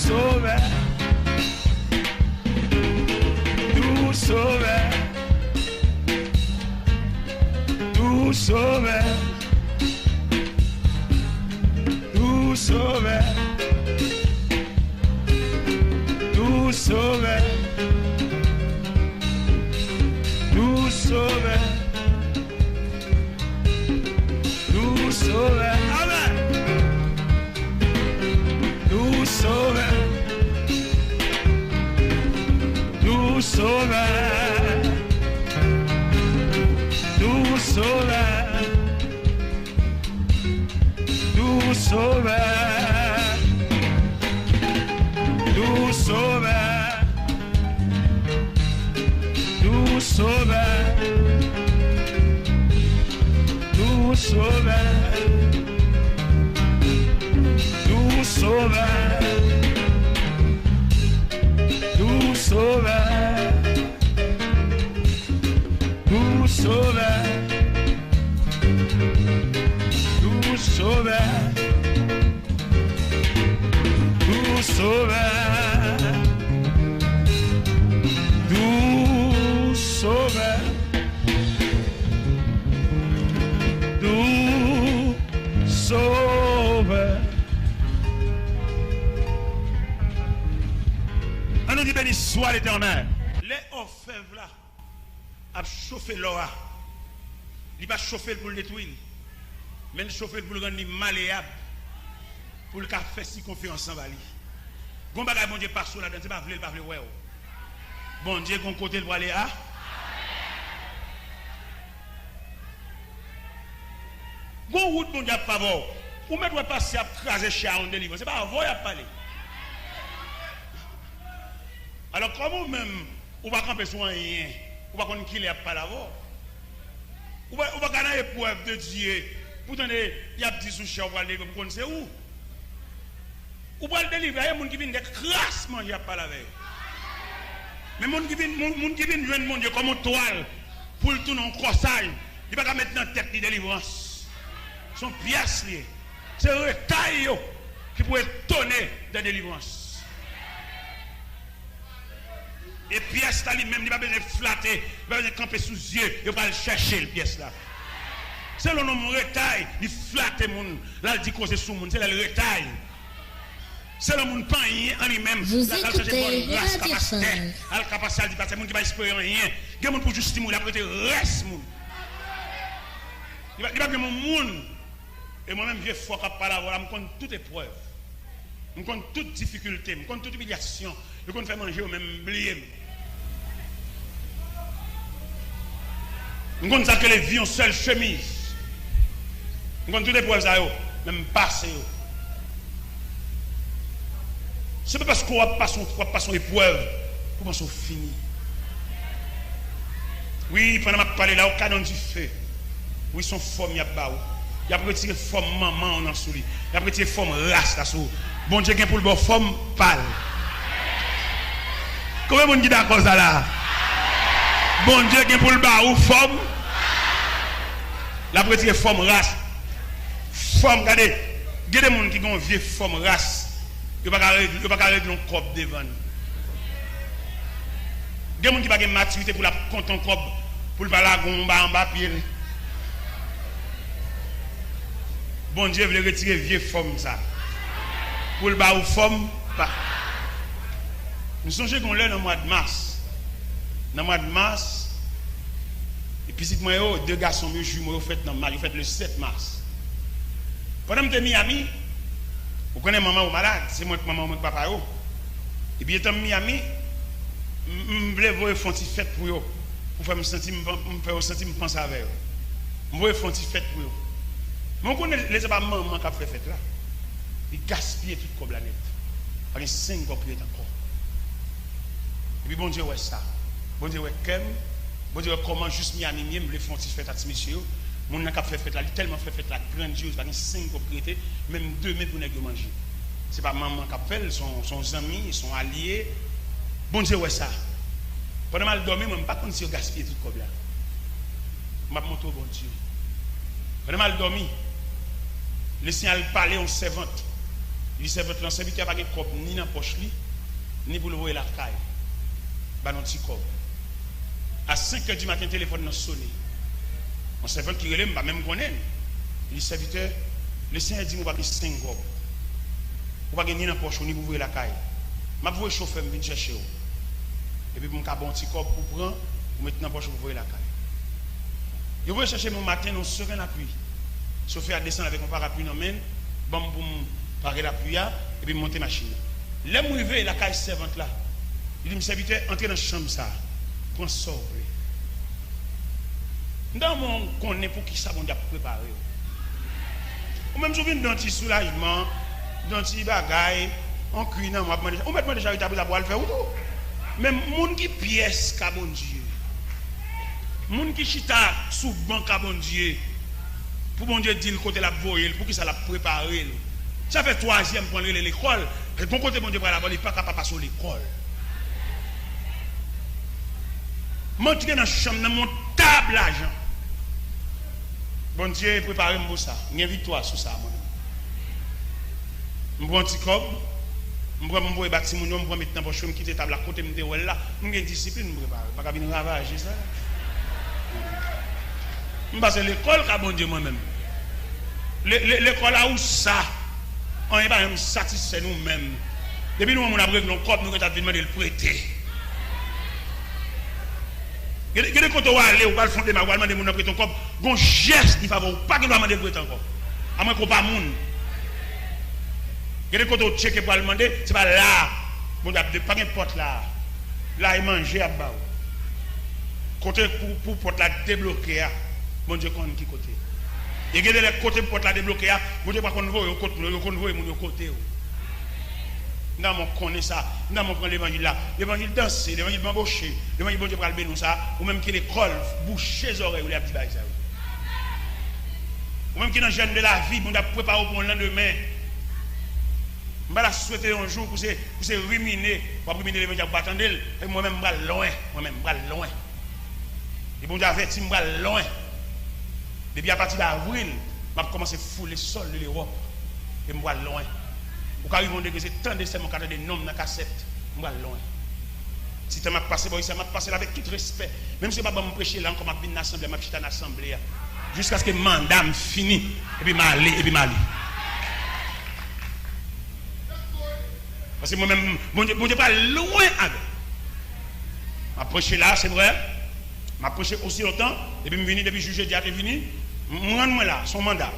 sauveur, tout sauveur, tout sauveur, tout sauveur, tout sauveur, tout sauveur, tout sauveur, amen. Nous sauveur, nous sauveur, nous sauveur, nous sauveur, nous sauveur, nous sauveur, nous sauveur. Nous sauveur, nous sauveur, nous sauveur, nous sauveur, nous sauveur, nous sauveur, nous sauveur. On nous dit béni soit l'Éternel. Les orfèvres là, a chauffé l'eau. Il va chauffer pour le détruire. Mais il chauffer pour le rendre malléable. Pour le faire si confiance en Bali. Bon bagage, bon Dieu, passe là-dedans. C'est pas vle, pas vle, ouais. Bon Dieu, qu'on côté le aller à. Bon route, bon Dieu, pas bon. Ou mettre passer à craser chez un délivrance. C'est pas avant, il a parlé. Alors, comment même, on va camper sur rien, on va connaître qui n'est pas là-bas. On va gagner l'épreuve de Dieu. Pourtant, il y a des sous chers, on va aller, vous connaissez où? On va le délivrer, il y a des gens qui viennent de crassement, il n'y a pas la veille. Mais les gens qui viennent jouer mon Dieu comme une toile pour le tourner en croissage, il ne va pas mettre dans la tête de délivrance. Son pièce liée. C'est le retail qui pourrait tourner de délivrance. Et pièce là lui-même, il va besoin de flatter, il va besoin de camper sous les yeux, il va le chercher, le pièce là. C'est le nom de retail, il flatte les gens, là il dit que c'est sous le monde, c'est le retail. C'est le monde pas rien en lui-même. Vous écoutez la capacité, la capacité, c'est le monde qui va espérer rien. Il y a des gens pour juste stimuler, après il reste. Il va bien mon monde. Et moi-même, je suis fort capable de parler, je compte toute épreuve. Je compte toute difficulté, je compte toute humiliation. Je compte faire manger ou même oublier. Je compte ça que les vies ont seule chemise. Je compte toutes épreuves, même passer. Ce n'est pas parce qu'on va pas son épreuve pour qu'on fini. Oui, pendant que je parle là, au canon du feu, oui, son forme, il y a baou. Il a retiré forme maman en dessous. Il a retiré forme race là sous. Bon Dieu pour le bon forme pâle. Comment on dit d'accord ça là? Bon Dieu pour le bas ou forme. Il a retiré forme race. Forme, regardez. Il y a des gens qui ont une vieille forme race. Il ne peut pas régler un corps devant. Il y a des gens qui n'ont pas de maturité pour la compter un corps. Pour le balagon en bas pied. Bon Dieu veut retirer vieille forme ça. Pour le bas ou forme pas. Nous songeons qu'on l'a dans le mois de mars. Dans le mois de mars, et puis si moi, deux garçons me jumeaux fait dans le fait le 7 mars. Pendant que je suis Miami, vous connaissez maman ou malade, c'est moi maman ou papa. Et puis étant Miami, je voulais voir une petite fête pour eux. Pour faire me sentir me penser avec eux. Je voulais faire une petite fête pour eux. Mais on connaît les maman qui a fait fête là. Il gaspille toute la planète. Il y a 5 copies encore. Et puis bon Dieu ouais ça. Bon Dieu ouais comme. Bon Dieu comment juste Miami me voulait faire une petite fête à ce monsieur. Mon n'a fait fête là, il tellement fait fête là grandiose, il y a 5 propriétés, même 2 mètres pour nous manger. C'est pas maman qui a fait, son amis, ils sont alliés. Bon Dieu ouais ça. Pendant mal dormir, moi je ne pas si gaspiller tout comme là. Je vais monter au bon Dieu. Pendant mal dormir, le signal parlait en servante. Il dit serviteur n'a pas de cop ni dans la poche, ni pour le voir la caille. Bah, non, petit cop. À 5h du matin, le téléphone a sonné. Mon serviteur qui relève, même connaître. Il dit serviteur, le Seigneur dit, vous n'avez pas 5 cop. Vous n'avez pas ni dans la poche, ni pour voir la caille. Je vais vous chauffeur, je vais chercher. Et puis, je vais vous un petit cop pour prendre, pour mettre dans la poche, pour voir la caille. Je vais chercher mon matin, on serein la pluie. Chauffeur a descendu avec mon parapluie dans la main, bon, pour parer la pluie, et puis monter la machine. Là, je vais la caille servante là. Il dit, serviteur, entrez dans la chambre, ça. Prends ça. Dans mon connaît pour qui ça, on a préparé. Ou même, je viens d'un petit soulagement, d'un petit bagaille, on crie dans moi, on met déjà le tableau pour le faire ou tout. Même, mon qui pièce, qu'à bon Dieu. Moun qui chita sous banc à bon Dieu, pour bon Dieu dire le côté la voyer, pour qui ça l'a préparé. Ça fait 3e pour aller à l'école. Et bon côté bon Dieu pour la il n'est pas capable de passer à l'école. Monter dans la chambre, dans mon table l'argent. Bon Dieu préparé pour ça. J'invite toi sur ça. Je prends un petit cob, je prends mon bâtiment, je prends maintenant pour je quitter la table à côté de moi là. Je suis discipline, je prépare. Pas venir ravager ça. Je passe l'école, bon Dieu moi-même. L'école là où ça, on n'est pas même satisfait nous-mêmes. Depuis nous, on a pris nos corps, nous avons demandé de le prêter. Il y a des côtés où aller, où va le fond de ma voix, demander de prêter ton corps. Bon geste, il ne faut pas qu'il doit demander de prêter encore. À moins qu'on ne pas moun. Il y a des côtés où checker pour le demander, c'est pas là. Bon, pas n'importe là. Là, il mange à bas. Côté pour porte la débloquer. Mon Dieu, qu'on qui côté. Et il y a des côtés pour la débloquer. Mon Dieu, pas qu'on voit au côté. Nous avons connu ça. Nous avons pris l'évangile là. L'évangile danser, l'évangile m'embaucher. L'évangile bon Dieu pour le nous ça. Ou même qui l'école, boucher les oreilles ou les petits bails ça. Ou même qui dans le jeune de la vie, on a préparé pour le lendemain. Je vais la souhaiter un jour pour se ruminer. Pour ruminer l'évangile pour attendre. Et moi-même, je vais loin. Et bon Dieu averti, je vais loin. Depuis à partir d'avril, je vais commencer à fouler le sol de l'Europe. Et je vais loin. Ou quand ils vont dire que c'est tant de ces des noms dans la cassette, je vais loin. Si tu m'as passé, ça m'a passé avec tout respect. Même si je ne vais pas me prêcher là, comme je vais l'assemblée, je vais l'assemblée. Jusqu'à ce que le mandat me finisse. Et puis je vais aller. Parce que moi-même, bon Dieu pas loin avec. Je vais prêcher là, c'est vrai. Je vais prêcher aussi longtemps. Et puis je suis venu depuis juillet, je suis venu. Moi là, son mandat.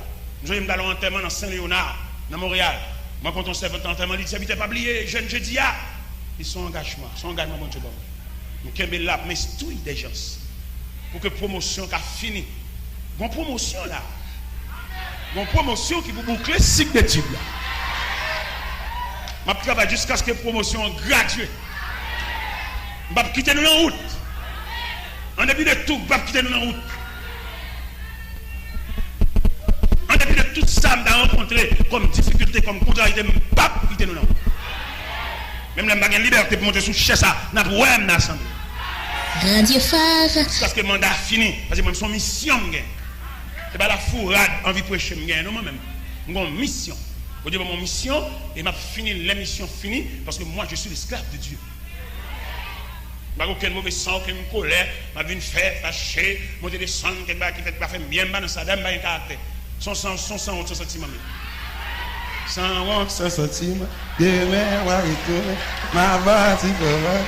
Je vais aller en enterrement dans Saint-Léonard, dans Montréal. Moi, quand on s'est fait enterrement, il dit, ça ne pas oublier, jeune jeudi, ils sont engagement, mon Dieu. Nous sommes là, mais c'est tout des gens. Pour que la promotion ait fini. Bon promotion là. Bon promotion qui vous boucle le cycle d'études là. Je travaille jusqu'à ce que la promotion graduée. Je vais quitter nous en route. En début de tout, je vais quitter nous en route. En début de tout ça, je vais rencontrer comme difficulté, comme contrariété, je ne vais pas quitter nous en route. Même si je n'ai liberté pour monter sous chaise, je vais voir l'assemblée. Radio Phare. Parce que le mandat est fini. Parce que moi, son mission, ce n'est pas la fourrade, envie de prêcher, non, moi-même. J'ai une mission. Je dis mon mission, et m'a fini, l'émission finie, parce que moi, je suis l'esclave de Dieu. Je n'ai aucun mauvais sang, aucune colère, je viens faire, fâcher, monter des sangs, qui fait pas faire bien, dans sa dame, un caractère. Son sang, son sentiment. Sans honte, sans sentiment, demain, on va retourner, ma voix, tu peux voir.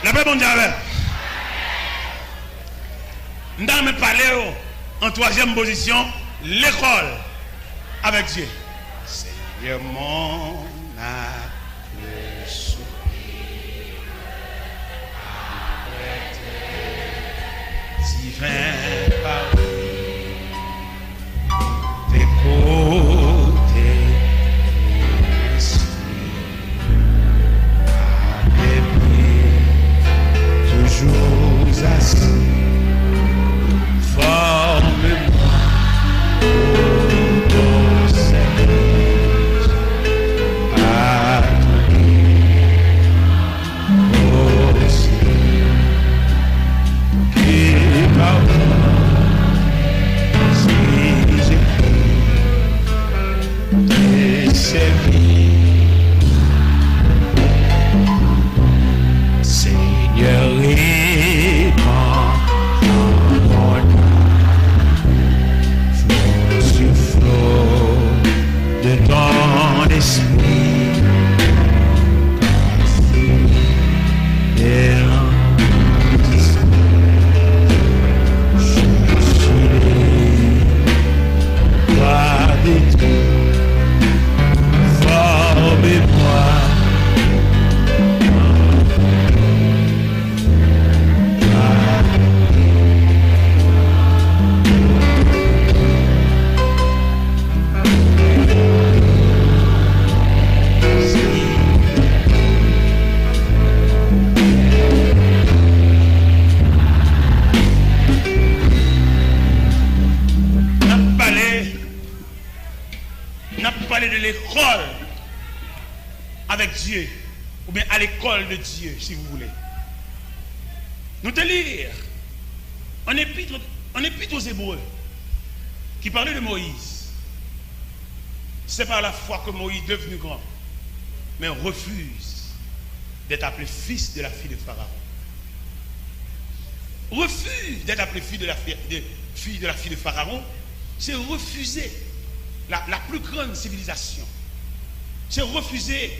La paix mondiale. Nous allons parler en 3e position, l'école avec Dieu. Seigneur mon âme, le soupir avec tes divins paroles, tes côtés, tes pieds, toujours assis. Forme-moi ton service à toi aussi. parler de l'école avec Dieu, ou bien à l'école de Dieu, si vous voulez. Nous te lire en épître aux Hébreux, qui parlait de Moïse. C'est par la foi que Moïse, devenu grand, mais refuse d'être appelé fils de la fille de Pharaon. Refuse d'être appelé fille de la fille de Pharaon, c'est refuser la plus grande civilisation. C'est refuser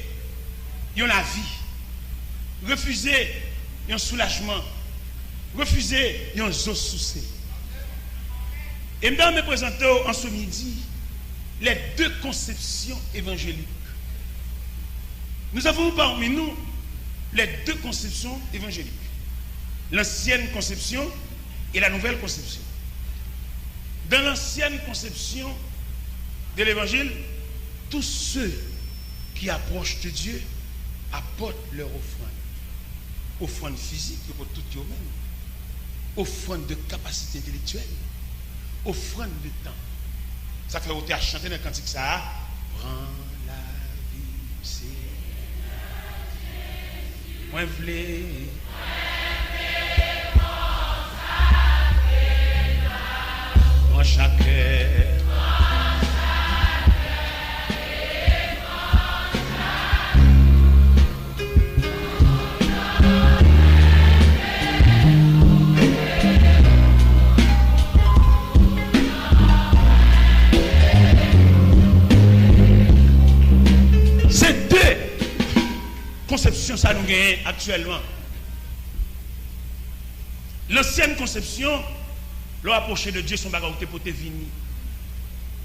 la vie, refuser un soulagement, refuser un eau soucée. Et maintenant, me présenter en ce midi les deux conceptions évangéliques. Nous avons parmi nous les deux conceptions évangéliques. L'ancienne conception et la nouvelle conception. Dans l'ancienne conception de l'évangile, tous ceux qui approchent de Dieu apportent leur offrande. Offrande physique pour tout le monde. Offrande de capacité intellectuelle. Offrande de temps. Ça fait ôter à chanter dans le cantique ça. Prends la vie, c'est moi voulais. Moi chaque conception ça nous gagne actuellement. L'ancienne conception, l'approcher de Dieu son bagage pour te venir.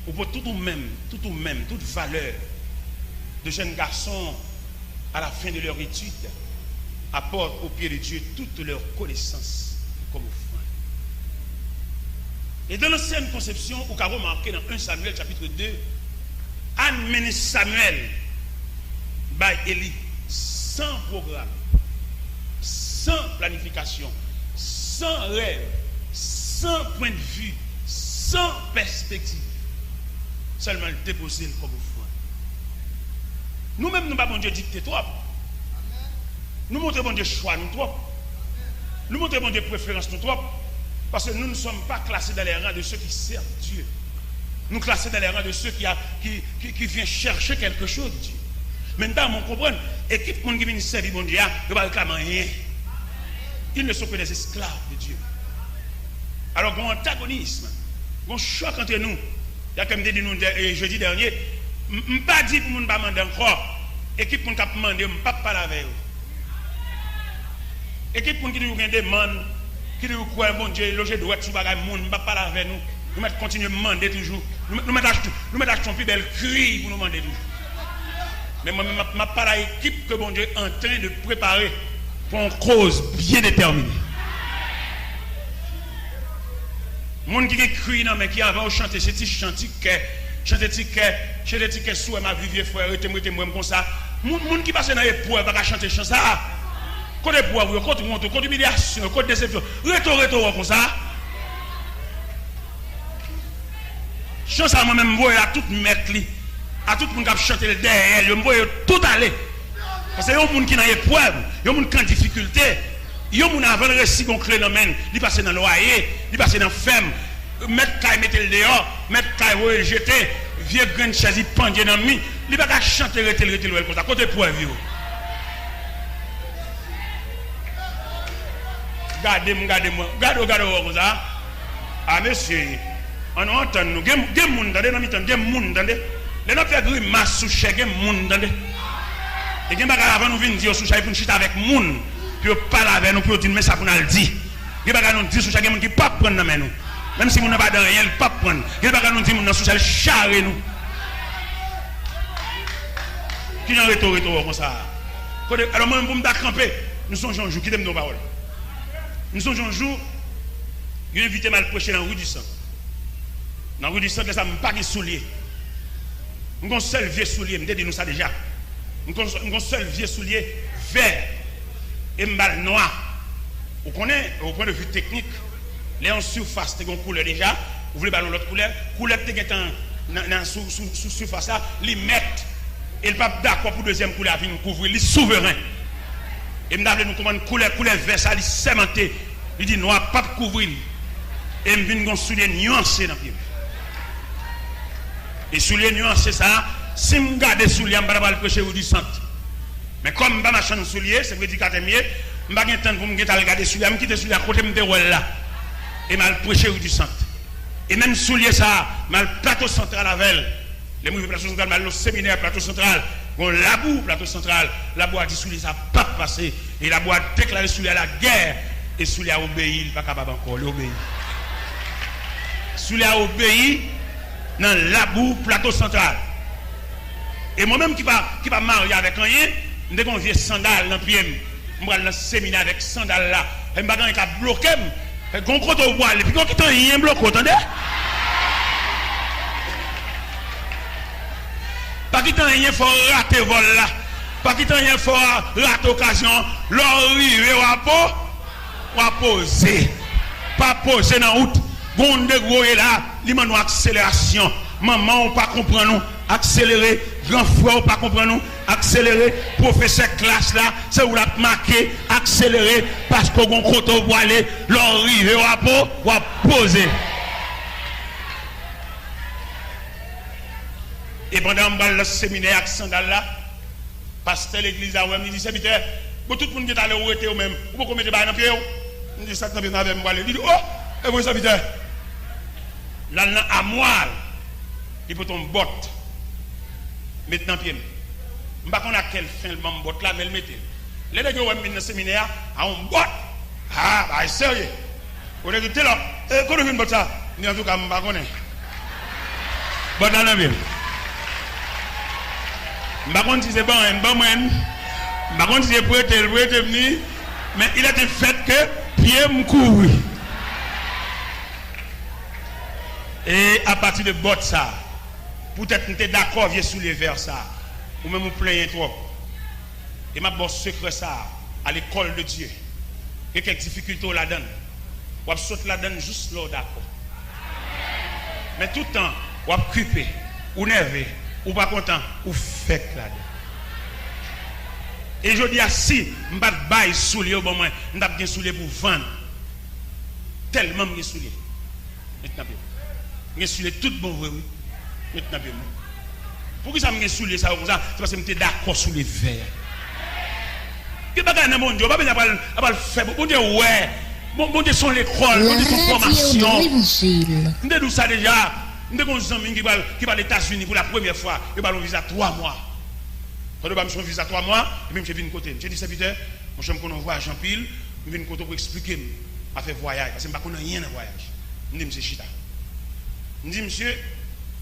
Ou pour tout ou même, toute valeur de jeunes garçons à la fin de leur étude apportent au pied de Dieu toute leur connaissance comme offrande. Et dans l'ancienne conception, vous avez remarqué dans 1 Samuel chapitre 2, Anne mène Samuel by Élie. Sans programme, sans planification, sans rêve, sans point de vue, sans perspective. Seulement le déposer comme offrande. Nous-mêmes, nous ne pas bon Dieu dicter trop. Nous montrons bon Dieu choix nous trop. Nous montrons bon Dieu préférence nous trop. Parce que nous ne sommes pas classés dans les rangs de ceux qui servent Dieu. Nous classés dans les rangs de ceux qui viennent chercher quelque chose de Dieu. Maintenant, on comprend, équipe qui vient servir mon Dieu, ne va pas réclamer rien. Ils ne sont que des esclaves de Dieu. Alors, il y a un antagonisme, il y a un choc entre nous. Il y a comme dit nous jeudi dernier, je ne pas dit pour ne pas demander encore. Équipe qui a demandé, je ne pas parler avec eux. Équipe qui a demandé, qui dit quoi, bon Dieu, loger droit sur bagage, je ne pas parler avec nous. Nous continuons à demander toujours. Nous mettons plus belle cri pour nous demander toujours. Mais moi, je parle à l'équipe que bon Dieu est en train de préparer pour une cause bien déterminée. Les gens qui crient, mais qui avant chanté, c'est chanté que sous ma vie, frère, moi comme ça. Les gens qui passent dans l'épreuve, pas chanter chant ça. Côté épreuve, côté honte, côté humiliation, côté déception. Retour comme ça. Chant ça, moi-même, je vois à tout mettre. À tout le monde qui a chanté derrière, je me tout aller. Parce que il y a des gens qui ont des épreuves, il y a des gens qui ont des difficultés, il y a des gens qui ont le récit qu'on crée dans le domaine, ils passent dans le loyer, ils passent dans la ferme, mettre caille, mettre le dehors, mettre caille, rejeter, vieux grain de chaise, pendu dans le mi, ils ne peuvent pas chanter, retirer comme ça, côté épreuve. Gardez-moi, gardez-moi comme ça. Ah, monsieur, on entend nous, il y a des gens qui ont des gens. Les gens fait grimace sous chèque, moun dans les. Et qui avant nous venir dire sous chèque pour nous chiter avec moun, puis parler avec nous pour dire mais ça pour nous le dire. Qui nous dire sous chèque moun qui pas prendre dans nous. Même si moun n'a pas dans rien, pas prendre. Qui nous dire moun sous chèque charrer nous. Qui n'en retour comme ça. Alors moi pour me camper, nous sommes un jour qui donne nos paroles. Nous sommes un jour il invité mal prêcher dans rue du sang. Dans rue du sang, ça me pas de souliers. Nous avons un seul vieux soulier, je nous ça déjà. Nous avons un seul vieux soulier vert et mal noir. Vous connaissez, au point de vue technique, les en surface, c'est une couleur déjà. Vous voulez ballon l'autre couleur. Couleur, c'est sous surface là, ils mettent et le pape d'accord pour deuxième couleur venir couvrir, il souverain. Et m'davle nous commande couleur vert ça, il sémenté. Il dit noir pas couvrir. Et m'vinn gon soulier nuancé dans pied. Et soulier nuancé ça, si m'garde soulier m'pa pas le prêcher ou du centre. Mais comme m'pa machin soulier, c'est prédicateur mieux, m'pa gen temps pour m'geta regarder soulier, m'quitter soulier à côté m'te là. Et mal prêcher ou du centre. Et même soulier ça, mal plateau central avec les mouvements plateau central, mal le séminaire plateau central, on labou plateau central, la boîte dit soulier ça pas passer et la boîte déclaré soulier à la guerre et soulier a obéi, il pas capable encore l'obéir. Soulier a obéi dans labou plateau central. Et moi-même qui va marier avec rien, dès qu'on vient sandal dans pied, moi dans le séminaire avec sandal là, et me bagage qui bloqué. Gon côté au bois, et puis quand il y a un bloc, attendez? Pas qu'il y a un faut rater vol là. Pas qu'il y a un faut rater occasion. L'arrivée ou à poser. Pas poser dans la route. Gon de gros là, il m'a une accélération. Maman, on pas comprendre nous. Accélérer. Grand frère, on pas comprendre nous. Accélérer. Professeur classe là, c'est où la marqué. Accélérer. Parce que gon côté au bois aller. L'arrivée ou à poser. Et pendant le séminaire avec sandal là, pasteur l'église a oué, il dit serviteur, tout le monde qui est allé où était ou même, ou pourquoi mettre dans pied? Il dit ça dans avec moi, il dit oh, et vous serviteur. Là à moi, il peut tomber botte. Mettre dans pied. Je ne sais pas à quelle fin le même botte là, mais le mettez. Les gens qui ont mis dans le séminaire, à un botte. Ah, bah sérieux. Vous avez dit là, quand vous avez une botte ça, il dit en tout cas, je ne sais pas. Botte dans la ville. Je ne sais pas si c'est bon, je ne sais pas si c'est prêté venir, mais il a été fait que pied me court. Et à partir de bot ça, peut-être que tu es d'accord, viens sous les vers ça, ou même vous plaignez trop. Et ma bosse secret ça, à l'école de Dieu. Et quelques difficultés là-dedans. Ou à sauter là-dedans juste là, d'accord. Mais tout le temps, ou à occuper, ou nerveux. Ou pas content, ou fait là-dedans. Et je dis si je ne vais pas soulier au bon moment, je vais bien soulier pour vendre. Tellement je soulier. Maintenant bien. Je soulier tout bon vrai. Maintenant bien. Pourquoi ça me soulier ça comme ça? C'est parce que je suis d'accord sur les verres. Que bagage dans mon Dieu, pas bien à faire. Bon Dieu ouais. Bon Dieu sont l'école, bon Dieu sont formation. Nous devons ça déjà. Nous avons des amis qui vont aux États-Unis pour la première fois. Ils vont un visa 3 mois. Quand ils ont un visa 3 mois, je viens de côté. Je dis, serviteur, mon cher, qu'on voit Jean-Pile, je viens de côté pour expliquer à faire voyage. Parce que je ne connais rien dans le voyage. Je dis, monsieur Chita. Je dis, monsieur,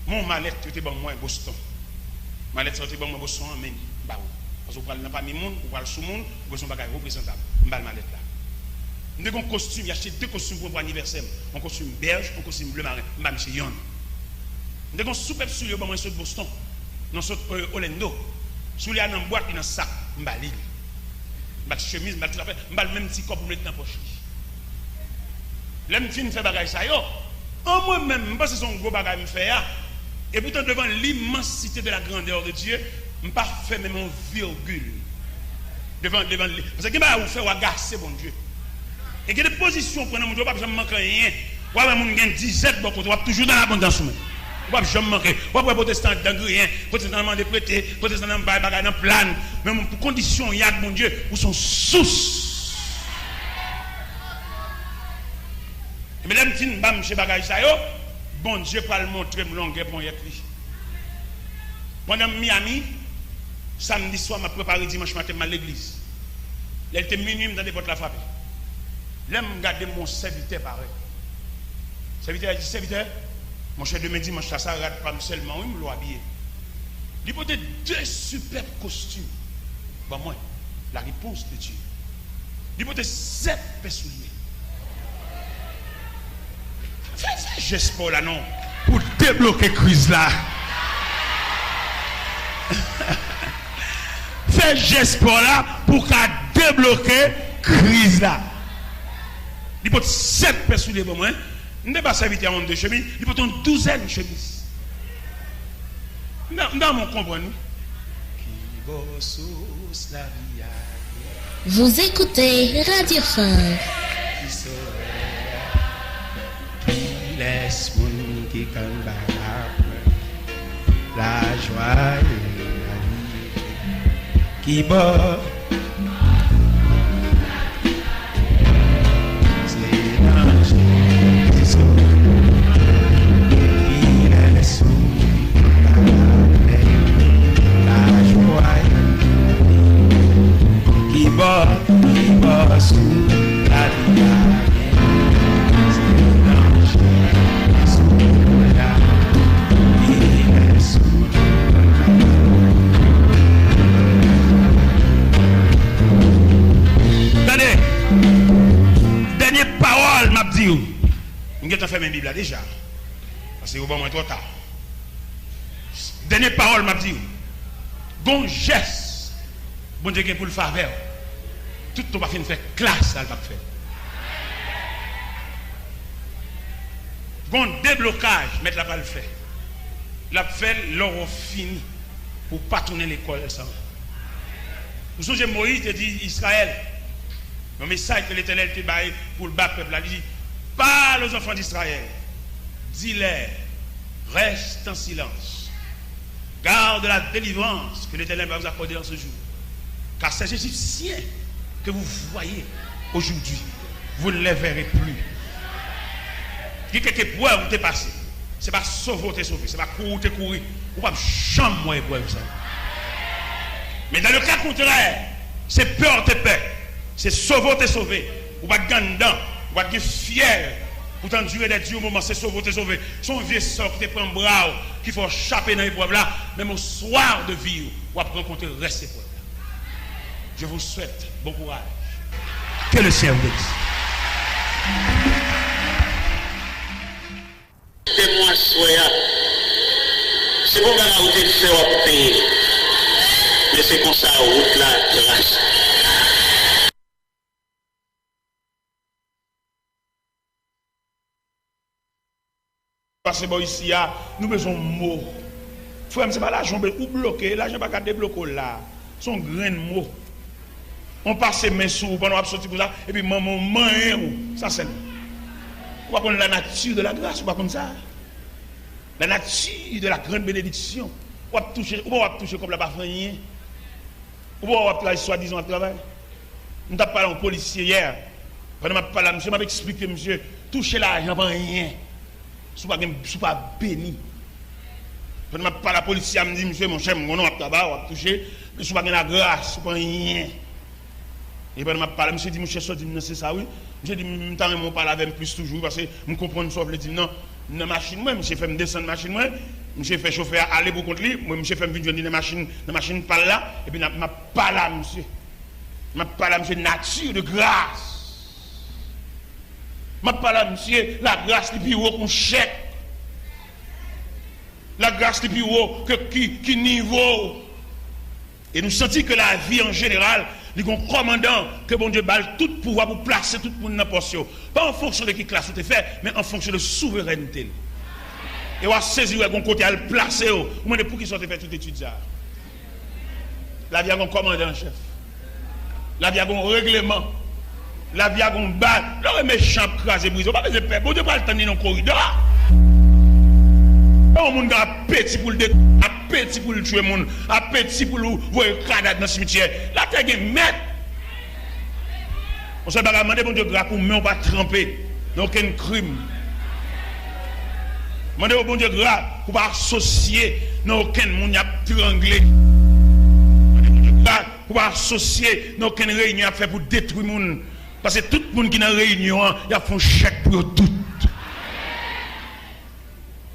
mon mallette était bon moi à Boston. Mallette était bon moi à Boston, mais parce que vous parlez pas de monde, vous parlez sous monde, vous avez un bagage représentable. Je vais mallette là. Nous avons un costume, j'ai acheté 2 costumes pour l'anniversaire. Un costume belge, un costume bleu marin. Je vais monsieur Yon. Nous avons un souper sur le moment de Boston, dans Orlando. Sous les dans boîte, dans sac, m'bali. M'bal chemise, m'bal tout à fait, m'bal même petit corps pour mettre dans poche. L'aime fin fait bagage ça yo. En moi-même, parce que son gros bagage me fait et pourtant devant l'immensité de la grandeur de Dieu, m'pas fait même un virgule. Devant parce que va vous faire agacer bon Dieu. Et que des positions pour mon Dieu, pas jamais manquer rien. Ouais, mon gain 17 bon côté, toujours dans l'abondance. Vous ne pouvez jamais manquer. Vous pouvez protestant dans rien, protestant dans des prêtés, protestant dans le plan. Même pour condition, il y a mon Dieu, vous sont sous. Mais là, je dis, bam, chez bagage ça, bon Dieu va le montrer, mon longueur pour y être. Pendant Miami, samedi soir, je préparé dimanche matin à l'église. Là, il était minuit, dans des portes la frappe. Là, je regarde mon serviteur pareil. Serviteur a dit, serviteur, mon cher demain dimanche, ça rate pas seulement, oui, je l'ai habillé. Il peut être 2 superbes costumes. Bon, moi, la réponse de Dieu. Il peut être 7 souliers. Fais geste pour là, non, pour débloquer la crise là. Fais geste pour là, pour débloquer la crise là. Il peut être 7 souliers pour moi. Il ne pas servir à 2 chemises, il peut être une 12aine de chemises. Dans mon comprendre. Vous écoutez Radio Phare. Laisse mon qui la joie et la vie qui bat. C'est dans Jésus qui laisse la joie qui bat sous la vie. Dernière parole m'a dit. Je vais faire ma Bible là déjà. Parce que vous avez trop tard. Dernière parole m'a dit. Bon geste. Bon Dieu pour le faveur. Tout le monde va faire classe là, va faire. Bon déblocage, mettre la balle fait. La fait l'or fini pour pas tourner l'école ça. Vous savez Moïse te dit Israël. Le message que l'Éternel te baille pour le bas peuple là, il dit parle aux enfants d'Israël. Dis-leur reste en silence. Garde la délivrance que l'Éternel va vous accorder en ce jour. Car ces Égyptiens que vous voyez aujourd'hui, vous ne les verrez plus. Qui quelque point vous t'es passé, c'est pas sauver t'es sauvé, c'est pas courir t'es courir, ou pas chambre moi pour ça. Mais dans le cas contraire, c'est peur t'es peur, c'est sauver t'es sauvé, ou pas gagner dedans, ou pas être fier pour t'endurer des dieux au moment c'est sauver t'es sauvé. Son vieux sort qui te prend bras, qui faut échapper dans l'épreuve là, même au soir de vie, ou après rencontrer le reste épreuve. Je vous souhaite bon courage. Que le Seigneur vous bénisse. Témoin soya. C'est bon la route de faire au pays. Mais c'est comme ça route là grâce. Parce que bon ici nous besoin de mots. Frère, c'est pas l'argent ou bloqué, l'argent pas débloquer là. Son grain de mots. On passe mes sous pendant qu'on sortir pour ça et puis maman ça c'est. On va connaître la nature de la grâce, on va comme ça. La nature de la grande bénédiction. On va toucher comme la pas rien. On va travailler soi-disant à travail. On t'a parlé au policier hier. Pendant que je parlé, monsieur m'a expliqué, monsieur, toucher l'argent pas rien. Sous pas béni. Pendant que je parlé à la policier, elle me dit, monsieur, mon cher, mon nom à tabac, on va toucher, mais sous pas la grâce, pas rien. Et pendant que je parlé, monsieur dit, mon cher, c'est ça, oui. J'ai dit, je ne parle avec plus toujours parce que je comprends sauf le dit non, dans la machine, moi, je fais me descendre la machine, moi, je fais chauffeur aller pour contre lui, moi, je fais me venir dans la machine pas là, et puis je parle là, monsieur. Je parle là, monsieur, nature de grâce. Je parle là, monsieur, la grâce est plus haut qu'on chèque. La grâce est plus haut que qui niveau. Et nous sentons que la vie en général, il y a un commandant que bon Dieu balle tout pouvoir pour placer tout le monde dans la portion. Pas en fonction de qui classe tu fait, mais en fonction de souveraineté. Et on va saisir un côté à le placer. Au moins pour qui soit fait toute étude ça. La vie a un commandant chef. La vie a un règlement. La vie a un balle. Là, méchant crasé brisé. On va pas besoin de peur. Bon Dieu pas le tenir dans le corridor. On monde a petit pour le petit pour le tuer monde, a petit pour le voir cadavre dans le cimetière. La terre est maître. On se bat demander bon Dieu grâce pour mais on va tremper dans aucun crime. Demander bon Dieu grâce pour pas associer dans aucun monde a trianglé. Pour pas associer dans aucune réunion à faire pour détruire monde parce que tout le monde qui est dans la réunion, il a fait un chèque pour tout.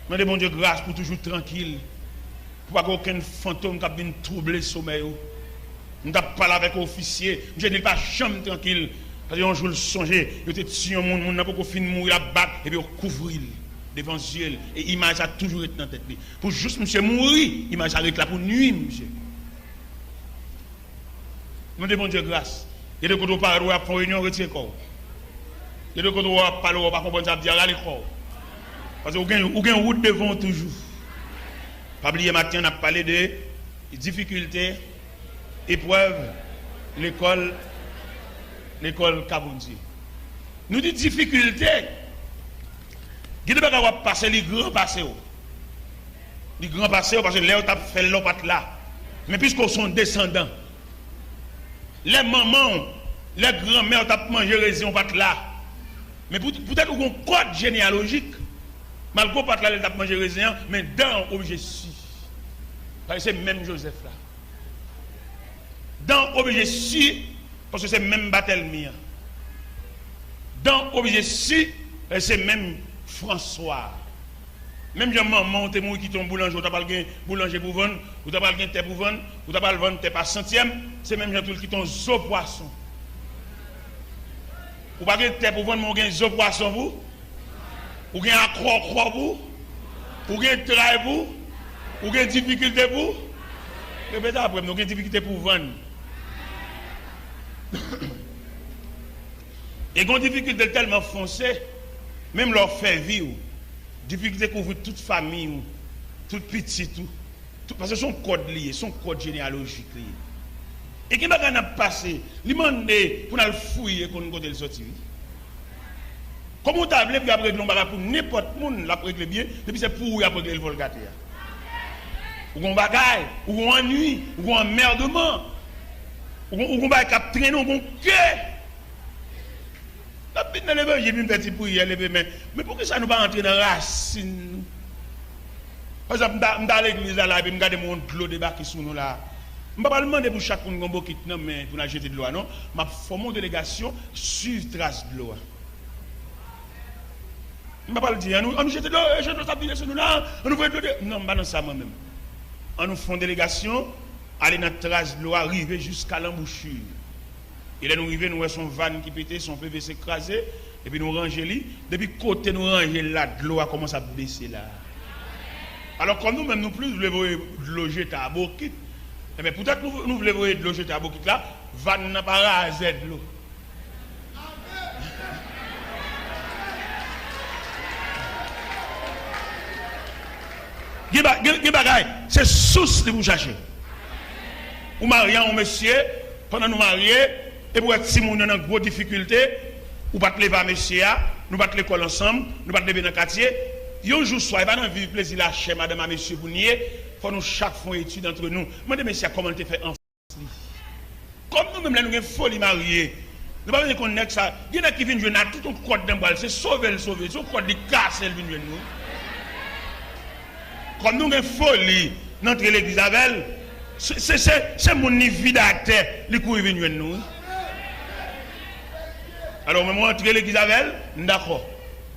Demandez bon Dieu grâce pour toujours tranquille. Pour pas qu'aucun fantôme qui vienne troubler le sommeil. Nous avons parlé avec l'officier. Je ne dis pas chambre tranquille. Parce qu'un jour, le songer, il était tué un monde, n'a pas fini de mourir à battre et puis couvrir devant Dieu. Et l'image a toujours été dans la tête. Pour juste monsieur mourir, l'image a été là pour nuire, monsieur. Demandez bon Dieu grâce. Il y a des côtés où on parle, on faire une réunion, retirer le corps. Il y a des côtés où on parle, on va comprendre ça, dire aller le corps. Parce que vous avez une route devant toujours. Pas oublier matin, on a parlé de difficultés, épreuves, l'école Kaboundi. Nous disons difficultés. Qui ne peut pas passer les grands passés. Les grands passés, parce que là, on a fait l'opat là. Mais puisqu'on sont descendants, les mamans, les grands-mères, on a mangé les opat là. Mais peut-être qu'on a un code généalogique. Malgré pas là, on a mangé les mais dans l'objet si. Parce que c'est même Joseph là. Dans l'objet si, parce que c'est même Barthélemy. Dans l'objet si, c'est même François. Même si maman te mouille qui tombe boulanger, ou t'as pas le boulanger pour vendre, ou t'as pas le thé pour vendre, ou t'as pas le vendre thé par centième, c'est même gens qui tombe zo poisson. Ou pas le thé pour vendre, mon gain zo poisson vous, ou gain accro vous, ou gain travail vous, ou gain difficulté vous. Répétez après, nous gain difficulté pour vendre. Et une difficulté tellement foncée, même leur fait vivre. Difficulté couvrir toute famille, toute petite, tout, parce que son code lié, son code généalogique lié. Et qui m'a passé, il m'a demandé pour nous fouiller qu'on nous le sortir. Comment tu as appelé pour régler pour n'importe qui, la régler bien, et puis c'est pour régler le volgate. Ou un bagaille, ou un ennui, ou un emmerdement, ou un bagaille qui a traîné, ou un cœur. Dans l'évangile, une petite prière, mais pourquoi ça ne va pas entrer dans la racine? Par exemple, dans l'église, là, je regarde mon de l'eau débarquer sur nous là. Je ne vais pas demander pour chaque monde qui est pour la jeter de l'eau, non? Je forme une délégation sur trace de l'eau. Je ne vais pas le dire, on nous jette de l'eau, je dois s'appuyer sur nous là, on nous fait de l'eau. Non, je ne vais pas ça moi-même. On nous fait une délégation, aller dans la trace de l'eau, arriver jusqu'à l'embouchure. Et là, nous arrivons, nous avons son van qui pétait, son PVC écrasé, et puis nous rangeons lui. Depuis côté, nous rangeons là, de l'eau a commencé à baisser là. Alors, comme nous-mêmes, nous plus, nous voulons de l'eau jeter à Bokit, mais peut-être nous voulons voir de l'eau jeter à Bokit là, van n'a pas rasé de l'eau. C'est source de vous chercher. Vous mariez un monsieur, pendant nous marier, et pour être si nous avons une grosse difficulté, ou pas te lever à monsieur, nous pas te l'école ensemble, nous pas te lever dans le quartier. Un jour soir, il va nous vivre plaisir là chez madame à monsieur Bounier, pour nous chaque fois étude entre nous. Moi, je monsieur, comment tu fais en comme nous-mêmes, là, nous avons une folie mariée. Nous ne pouvons pas connaître ça. Il y en a qui viennent jouer dans tout un code d'un bal, c'est sauver. Son code de casse, elle vient jouer nous. Comme nous avons une folie dans l'église Isabelle, c'est mon niveau d'acteur, les coups viennent jouer nous. Alors, moi, entre l'église Isabelle, d'accord.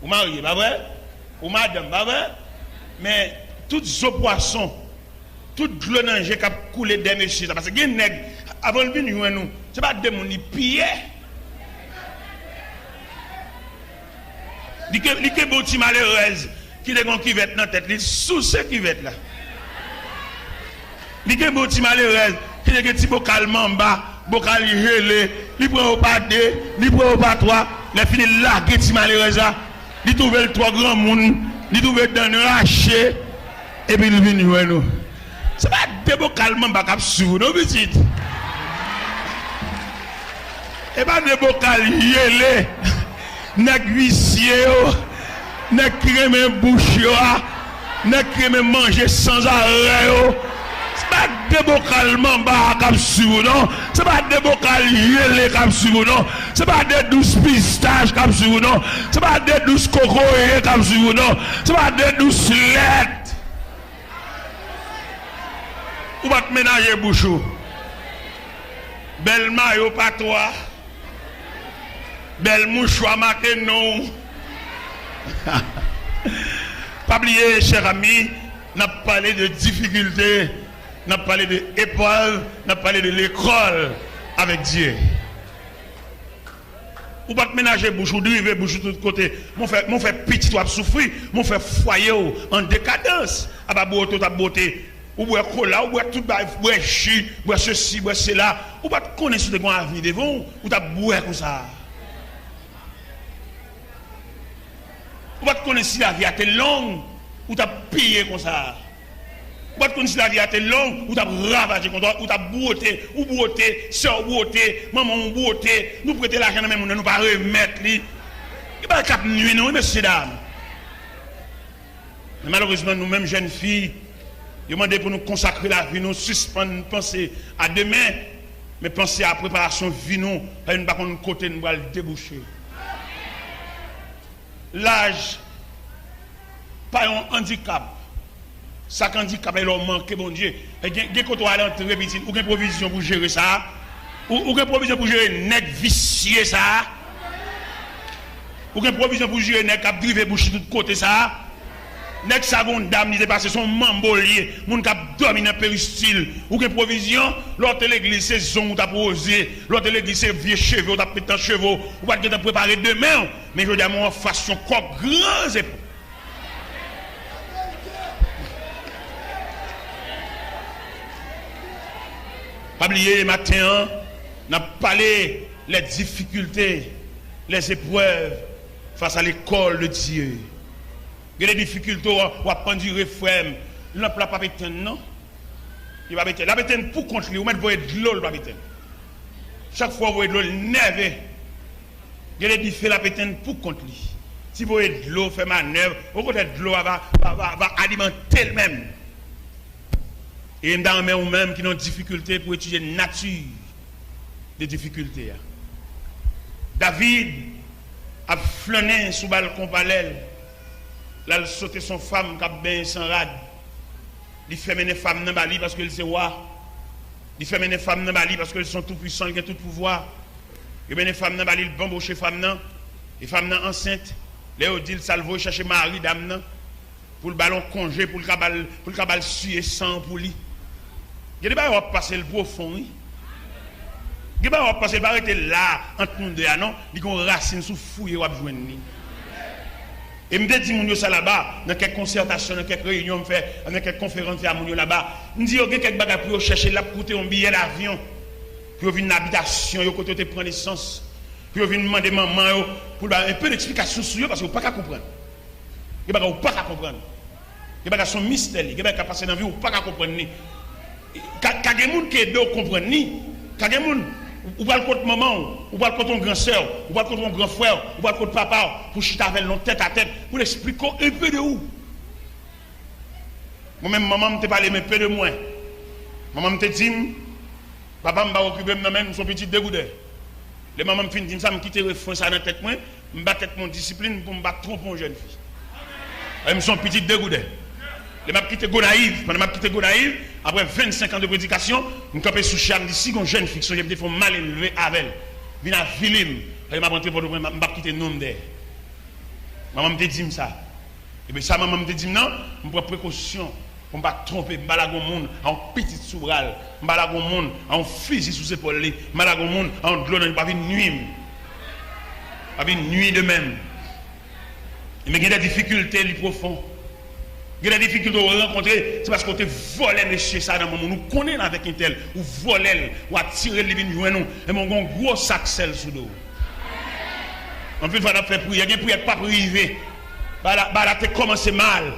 Vous mariez, pas vrai? Ou madame, pas vrai? Mais tout ce poisson, tout le danger qui a coulé des messieurs, parce que les nègres, avant de venir nous, ce n'est pas des gens qui pillent. Il y a des gens malheureuses qui ont qui vêtent dans la tête, sous ce qui vêtent là. Il y a des gens malheureuses qui ont des petits bocal mamba, bocal gelé, ils prennent au pas deux, ils prennent au pas trois, les filles là, qui sont malheureuses là, ils trouvent le trois grands monde, ils trouvent dans le raché, et puis ils viennent jouer nous. Ce n'est pas des bocal mamba qui sont sur nous, petit. Et pas des bocal gelé, nèg huissier, nèg qui remet bouche, nèg qui remet manger sans arrêt. Ce n'est pas des bocal mamba qui sont sur non. Ce n'est pas des bocal gelé qui sont sur non. Ce n'est pas des douces pistaches qui sont sur non. Ce n'est pas des douces cocoyées qui sont sur non. Ce n'est pas des douces lettres. Ou va te ménager bouchou. Belle maillot pas toi. Belle mouchoir marqué non. Pas oublier, chers amis, on a parlé de difficultés, on a parlé d'épreuves, on a parlé de l'école avec Dieu. Ou pas te ménager bouche, ou driver bouche de tout côté. Mon fait petit, tu as souffrir, mon fait foyer en décadence. À bas beauté, ta beauté. Ou boire cola, ou boire tout, boire jus, boire ceci, boire cela. Ou pas te connaître de quoi avenir devant, ou t'as boire comme ça. Ou pas te connaître si la vie a été longue, ou t'as payé comme ça. Ou pas si la vie a été longue, ou t'as ravagé contre toi, ou t'as bouoté, soeur bouoté, maman bouoté, nous prêter l'argent même, nous pas remettre lui. Il pas cap nuit non, messieurs dames. Mais malheureusement, nous-mêmes jeunes filles, demandons pour nous consacrer la vie, nous suspendre, penser à demain, mais penser à la préparation de vie, nous, pas une côté, nous allons déboucher. L'âge, pas un handicap. Ça handicap, il leur manque, bon Dieu. Et quand on va entrer, ou une provision pour gérer ça, ou une provision pour gérer net vicieux ça, ou une provision pour gérer net cap drivé bouche de tout côté ça. Nek seconde dame ni dépassé son mambolier, moun k'ap dormi dans péristyle, ou que provision, l'autre l'église c'est zon ou t'a posé, l'autre l'église c'est vieux cheveux, ou t'a pété cheveux, ou pas te préparer demain, mais je dis à mon façon corps grand épaules. Pas oublier matin, n'a parlé les difficultés, les épreuves face à l'école de Dieu. Il y a des difficultés, ou à prendre du réfrème. L'homme n'a pas pété, non? Il va péter. La pété pour contre lui, ou mettre de l'eau, la pété. Chaque fois, vous voyez de l'eau, nerveux. Il y a des difficultés, la pété pour contre lui. Si vous voyez de l'eau, fait manœuvre, au côté de l'eau, va alimenter elle-même. Et dans les ou même qui ont des difficultés pour étudier la nature des difficultés. David a flâné sous le balcon parallèle. Là, il sauté son femme qui a bien sans rade. Il fait mener femme dans Bali parce qu'elle c'est roi. Il fait mener femme dans Bali parce qu'elles sont tout puissants, ils ont tout pouvoir. Il fait mener femme dans Bali, il bambouche femme. Et femme enceinte. Là, il dit, il salvo, chercher mari, dame, pour le ballon congé, pour le cabal suer sang pour lui. Il dit, il va passer le profond, oui. Il va passer, il va arrêter là, entre nous deux, non? Il y a une racine sous fouille, il va joindre. Et je me dis, ça là-bas, dans quelques concertations, dans quelques réunions, dans quelques conférences, là-bas, je me dis, il y a quelques bagages pour chercher là, pour coûter un billet d'avion, pour venir une habitation, pour côté prendre l'essence, pour venir demander maman, pour un peu d'explication sur eux, parce que vous ne pouvez pas comprendre. Vous ne pouvez pas comprendre. Les bagages sont mystères, les bagages qui passent dans la vie, vous ne pouvez pas comprendre. Quand il y a des gens qui ne comprennent pas, quand il y a des gens ou pas le côté maman, ou pas le côté ton grand soeur, ou pas le côté ton grand frère, ou pas le côté papa, pour chiter avec nous tête à tête, pour l'expliquer un peu de où. Moi-même, maman me parlé un peu de moi. Maman me dit, papa m'a occupé de même son petit dégoûté. Les mamans me fin dit ça, me quitter le fond ça dans la tête moi, me battre mon discipline pour me battre tromper une jeune fille. Elle me son petit dégoûté. Les m'a quitté Gonaïve, pendant m'a quitté Gonaïve, après 25 ans de prédication, je suis campé sous charme d'ici, une jeune fille, j'ai dit, il faut mal élever avec elle. Vine à Vilim, elle m'a rentré pour le moment, je m'a quitté nom d'elle. Maman me dit ça. Et bien ça, maman me dit non, je prends précaution, pour ne pas tromper, je ne vais pas monde en petit soubral, je ne vais pas monde en fusil sous ses épaules, je ne vais pas monde en de l'eau, je ne vais pas nuire. Pas une nuit de même. Mais il y a des difficultés, les profondes. Il y a des difficultés à rencontrer, c'est parce qu'on te volé monsieur ça dans le moment. Nous connaissons avec un tel, ou volé, ou attiré les vignes, nous, et mon gros sac sel sous l'eau. En plus, il faut faire prière, il y a une prière pas privée. Bah là, tu commencé mal.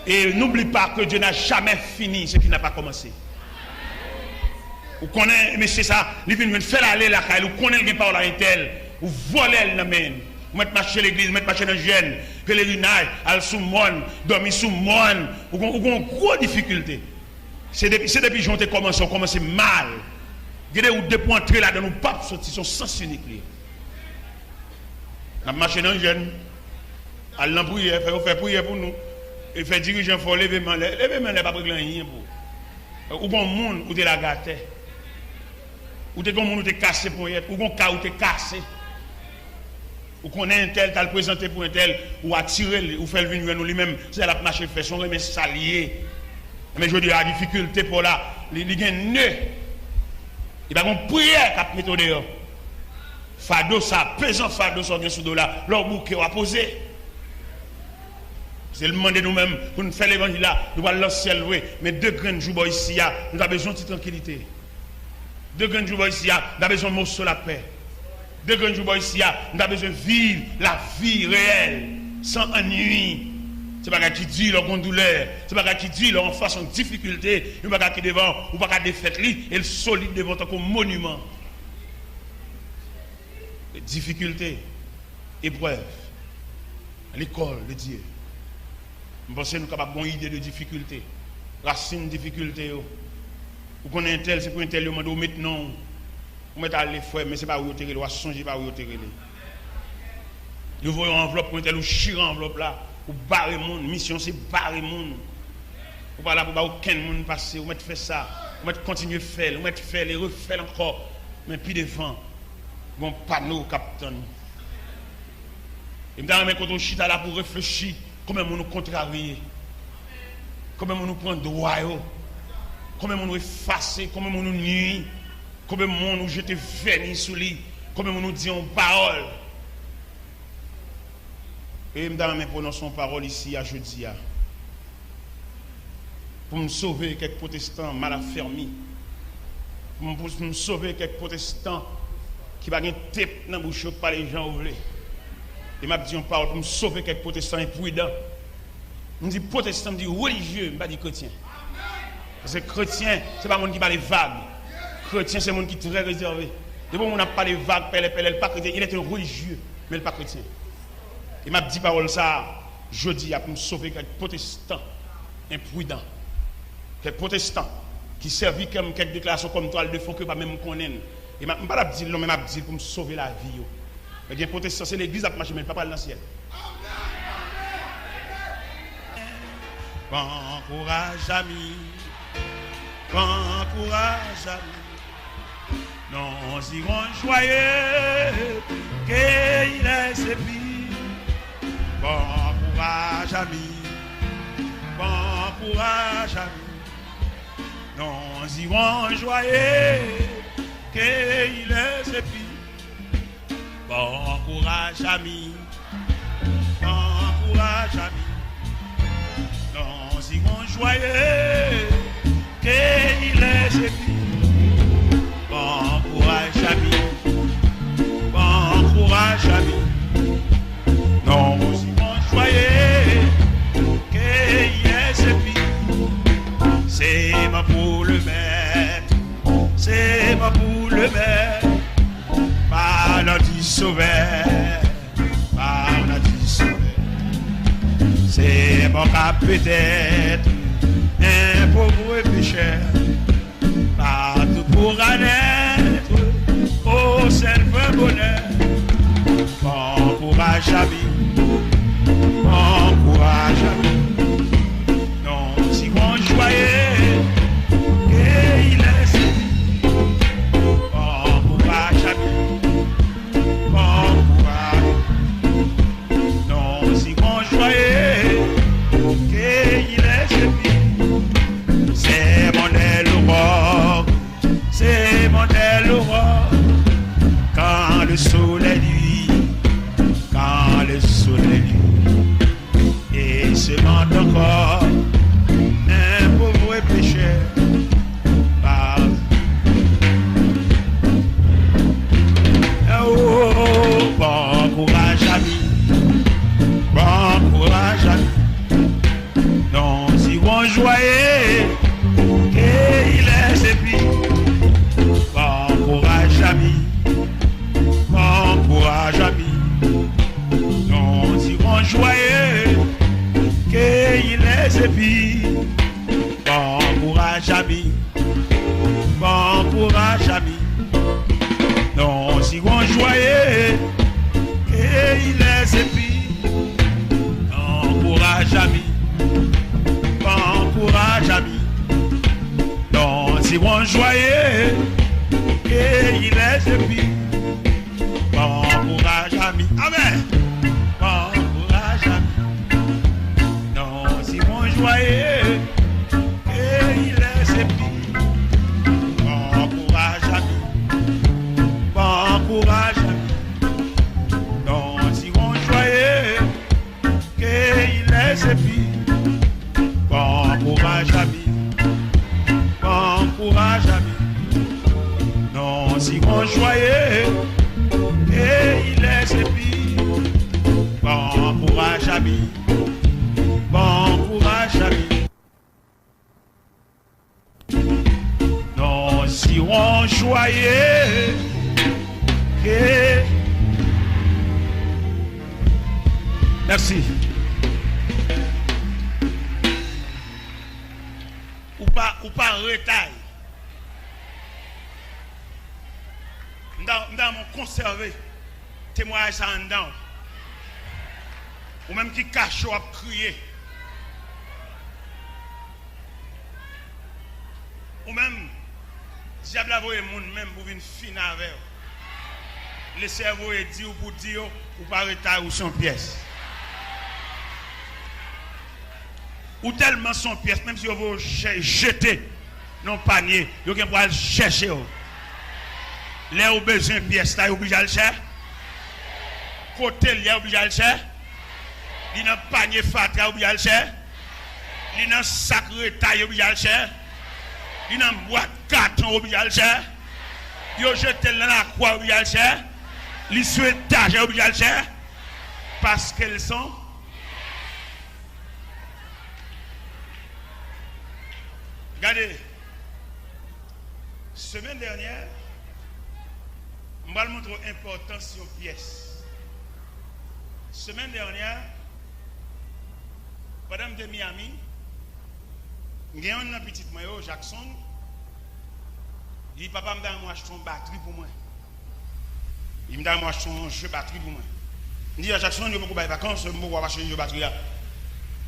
Et n'oublie pas que Dieu n'a jamais fini ce qui n'a pas commencé. Vous connaissez, monsieur ça, il vient faire aller la caille, vous connaissez les paroles à un tel, ou volé le même. Vous mettez marcher l'église, vous mettez marcher dans le jeune, pèlerinage, aller sous le monde, dormir sous le monde, vous avez une grosse difficulté. C'est depuis que j'en ai commencé, on commence mal. Vous avez deux points entrer là dans nos papes, ils sont sens uniques. On a marché dans le jeune, aller en prière, faire prière pour nous, et faire dirigeant, il faut lever main, n'est pas pour rien pour. Ou bon monde, ou de la gâté, ou de bon monde, ou de cassé pour y être, ou bon cas, ou de cassé. Ou qu'on ait un tel, t'as le présenté pour un tel, ou attirer, ou faire venir nous lui-même, c'est la marche fait son mais s'allier. Mais je dis la difficulté pour là, il y a un nœud. Il y a une prière qui a mis dehors. Fado, ça, pesant fado, ça vient sous là, leur bouquet à poser. C'est le moment de nous-mêmes, pour nous faire l'évangile là, nous allons lancer ciel, mais deux grands jours ici, nous avons besoin de tranquillité. Deux grands jours ici, nous avons besoin de mots sur la paix. De grands jours ici, nous avons besoin de vivre la vie réelle, sans ennui. C'est pas qui dit leur douleur, c'est pas qui dit leur en face en difficulté, il pas qui devant ou pas qui défaite lui et le solide devant comme monument. Difficulté, épreuve, l'école de Dieu. Je pense que nous sommes capables d'avoir une idée de difficulté. Racine difficulté. Vous connaissez un tel, c'est pour un tel, vous maintenant, vous mettez à l'effort, mais ce n'est pas où vous êtes, vous changez pas où vous êtes. Nous voyons enveloppe pour un tel, ou chire enveloppe là, ou barrer le monde. Mission, c'est barrer le monde. Vous pas là pour aucun monde passer, vous mettez faire ça, vous mettez continuer à faire, vous mettez faire, et refaire encore. Mais puis devant, bon panneau capitaine. Et maintenant, quand on chita là pour réfléchir, comment on nous contrarie, comment on nous prend droit, comment on nous efface, comment on nous nuit, comment on nous jette vernis sous lui, comment on nous dit en parole. Et maintenant, nous prononçons parole ici à jeudi, pour me sauver quelques protestants mal affermis, pour me sauver quelques protestants qui va gagner tête dans la bouche par les gens ouvrés. Et m'a dit en parole pour me sauver quelques protestants imprudents. Je dis protestant, je dis religieux, je ne dis pas chrétien. Parce que chrétien, ce n'est pas le monde qui parle vague. Chrétien, c'est le monde qui est très réservé. Et bon, on n'a pas les vagues, il n'est pas chrétien, il est un religieux, mais il n'est pas chrétien. Et m'a dit parole ça, jeudi, pour me sauver quelques protestants imprudents. Quelques protestants qui servent comme quelques déclarations comme toile de fond que pas même connaître. Et je ne vais pas dire non, mais je vais dire pour me sauver la vie. Mais bien, protestant, c'est l'église qui marche, mais pas dans le ciel. Bon courage, ami. Bon courage, ami. Nous irons joyeux, qu'il est sépi. Bon courage, ami. Bon courage, ami. Nous irons joyeux, qu'il est sépi. Bon courage, ami. Bon courage, ami. Nous irons joyeux, qu'il est sépi. Bon courage, ami. Bon courage, ami. Nous irons joyeux, qu'il est sépi. C'est ma pour le maître, c'est ma pour le maître. Paradis sauveur, paradis sauveur. C'est mon cas peut-être, un pauvre pécheur, partout pour naître, au selve bonheur. Bon courage, ami, bon courage, ami. Non, si on joyeux, qu'il est sépi. Bon courage, ami. Non, si on joyeux, qu'il est sépi. C'est mon aile aurore, c'est mon aile aurore. Quand le soleil nuit, quand le soleil nuit, et se ment encore un pauvre pécheur. Bon courage, ami. Bon courage, ami. Non, si on joyeux, qu'il est sépi. Bon courage, ami. Bon courage, ami. Non, si on joyeux, qu'il est sépi. Bon courage, ami. Bon courage, ami. Non, si on joyeux, qu'il est sépi. Bon courage, ami. Bon courage, ami. Non, si on joyeux, qu'il est sépi. Bon courage, ami. Amen. Bon courage, ami. Non, si on joyeux, qu'il est sépi. Bon courage, ami. Bon courage, ami. Non, si on joyeux, qu'il est sépi. Bon courage, ami. Bon courage, ami. Non, si on joyeux, qu'il est sépi. Bon courage, ami. Bon iront joyeux. Merci. Ou pas retail. Dans mon conservé témoignage ça en dedans. Ou même qui cache ou a crié. Ou même diable a voyé monde même pour venir finir avec. Le cerveau est dit ou pour dire ou pas retail ou son pièce. Ou tellement son pièce, même si vous jeter dans le panier, vous pouvez chercher. Là, vous avez besoin de pièces, vous obligé à le chercher. Côté, vous obligé à le chercher. Il y a un panier fatra, vous obligé à le chercher. Il y a un sac retail, vous obligé à le chercher. Il y a une boîte carton, vous obligé à le chercher. Vous jetez dans la croix, vous obligé à le chercher. Les souhaitages, vous obligé à le chercher. Parce qu'elles sont. Regardez, semaine dernière, je vais vous montrer l'importance de une pièce. Semaine dernière, pendant que je suis à Miami, il y a un petit maillot, Jackson, il dit papa, je vais acheter une batterie pour moi. Il me dit acheter un jeu batterie pour moi. Il dit à Jackson, je vais beaucoup de vacances, je vais acheter un jeu batterie là.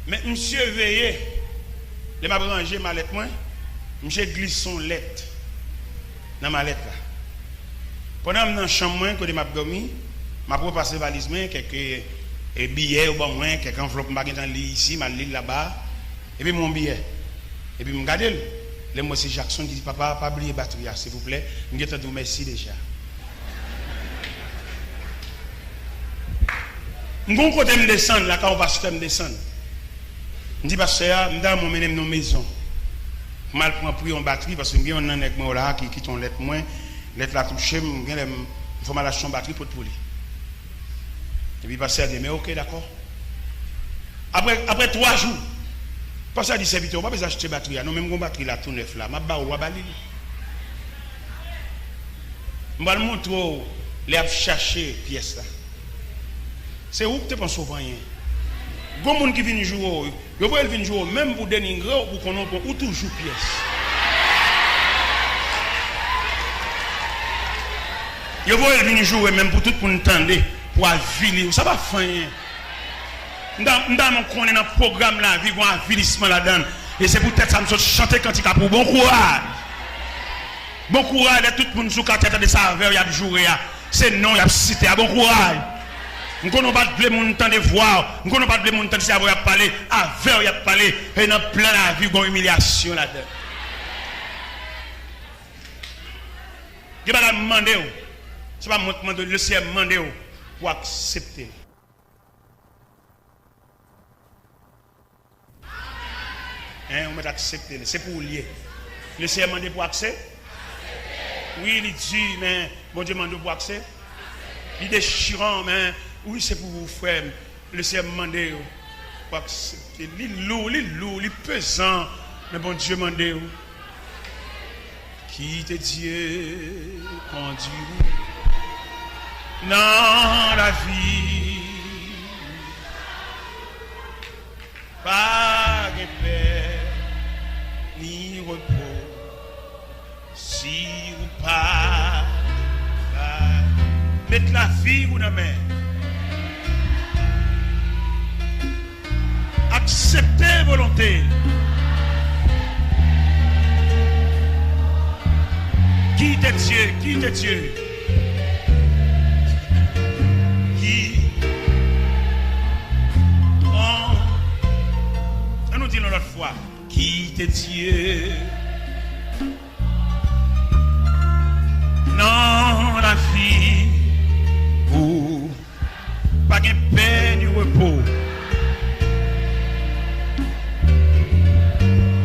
Mais monsieur veillé, je vais ranger ma lettre moi. Je glisse son lettre dans ma lettre là. Pendant que je suis dans la chambre, quand je suis dormi, je vais passer valise, quelques billets, quelques enveloppes, je vais lit ici, je lis là-bas, et puis mon billet. Et puis je regarde, le monsieur Jackson qui dit papa, pas oublier la batterie, s'il vous plaît. Je vais te dire merci déjà. Je vais côté me descendre, là, quand on va se descendre. Je dis pasteur, je vais m'emmener dans la maison. Mal prendre pour une batterie parce que je suis avec moi là qui quitte une lettre moins, lettre la toucher, il faut mal acheter une batterie pour te rouler. Et puis pasteur dit mais ok d'accord. Après 3 jours, pasteur dit serviteur, on va pas besoin d'acheter batterie, non même une batterie là tout neuf là, m'a ba ou ba li. On va le montrer les chercher pièce là. C'est où que tu penses souvent rien. Bon monde qui vient jouer, yo va venir jouer même pour dénigrer ou qu'on ou toujours pièce. Yo va venir jouer même pour tout pour entendre pour avilir, ça va faire. Dans connaît dans programme là, vivre un avilissement là-dedans et c'est peut-être ça me chanter cantique pour bon courage. Bon courage de tout le monde sous tête de ça il y a jouer c'est non il y a cité bon courage. Nous ne pouvons pas de mon temps de voir, nous ne pouvons pas de mon temps de savoir parler, avec il y a parlé, et dans plein la vie, il y a une humiliation là-dedans. Je ne vais pas demander, ce n'est pas moi qui le ciel demander pour accepter. On va accepter, c'est pour lier. Le ciel demande pour accepter. Oui, il dit, mais bon Dieu demande pour accepter. Il est déchirant, mais. Oui, c'est pour vous faire. Laissez demander pour accepter. Il lourd, il pesant. Mais bon Dieu demande. Qui te Dieu conduit dans la vie. Pas de paix ni repos. Si ou pas. Mettre la vie ou la main. Accepter volonté. Qui est Dieu? Qui est Dieu? Qui? On nous dit l'autre fois. Qui est Dieu? Non, la vie. Ou pas de paix ni repos.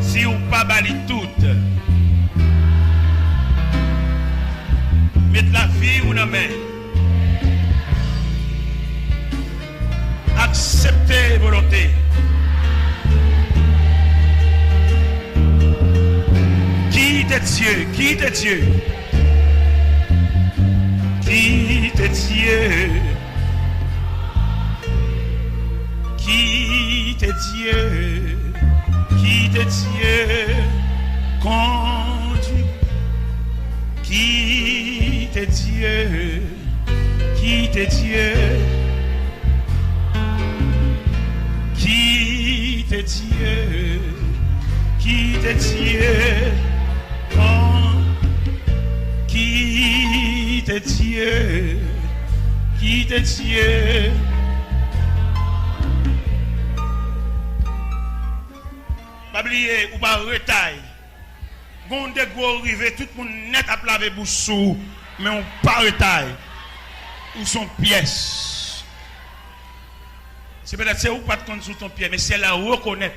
Si ou pas bali toute, mettre la vie ou la main, accepter volonté. Qui est Dieu? Qui est Dieu? Qui est Dieu? Qui est Dieu? Qui est Dieu? Conduit. Qui est Dieu? Qui est Dieu? Qui est Dieu? Qui est Dieu? Qui est Dieu? Qui est Dieu? Pas oublier ou pas retaille. Gonde go arrivé tout le monde net à laver bouche mais on pas retaille. Ou son pièce. C'est peut-être c'est ou pas de compte sur ton pied mais c'est la reconnaître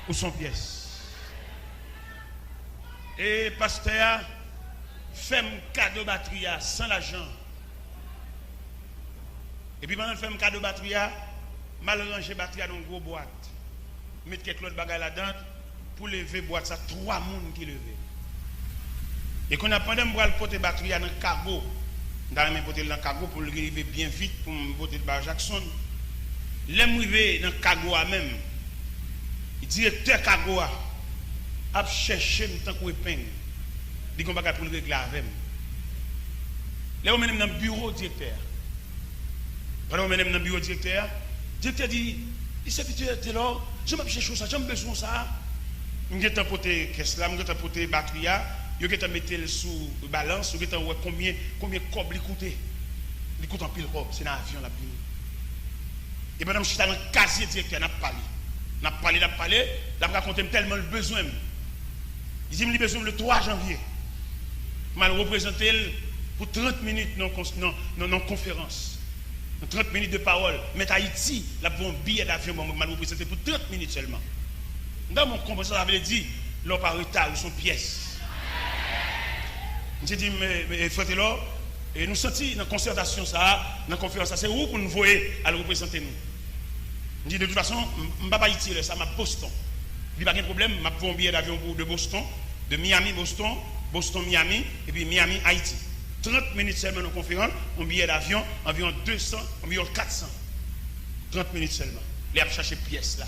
ou son pièce. Et pasteur fait un cadeau batterie sans l'argent. Et puis pendant fait un cadeau batterie mal ranger batterie dans une grosse boîte. Mettre quelques autres bagages là-dedans pour lever boîte ça 3 personnes qui lever. Et qu'on a pendant moi le porter batterie dans le cargo. Dans le porter dans le cargo pour le arriver bien vite pour me porter le bar Jackson. L'aime arriver dans le cargo même. Le directeur cargo a cherché tant que épingle. Il dit qu'on va pour le régler avec. Là on mène dans le bureau directeur. Pendant on mène dans le bureau directeur dit il s'est fait là, je m'ai cherché ça, j'ai besoin de ça. Je vais t'apporter caisse là, je vais t'apporter batterie, je vais te mettre sous balance, je vais te voir combien cob il coûte. Il coûte en pile cob, c'est dans l'avion là. Et pendant que je suis dans le casier directeur, on a parlé, là on raconté tellement le besoin. Il dit, il a besoin le 3 janvier. Je vais le représenter pour 30 minutes dans conférence. 30 minutes de parole. Mais Haïti, là, pour un billet d'avion, je vais le représenter pour 30 minutes seulement. Dans mon conversation, j'avais dit, l'on par retard ou son pièce. J'ai dit, mais frère, et nous sentons dans la concertation, ça, dans la conférence, c'est où pour nous voir à le représenter nous. Je dis, de toute façon, je ne vais pas Haïti, ça m'a Boston. Il n'y a pas de problème, je vais prendre un billet d'avion de Boston, de Miami, Boston, Miami, et puis Miami, Haïti. 30 minutes seulement en conférence, un billet d'avion, environ 200, environ 400. 30 minutes seulement. Il a cherché pièces là.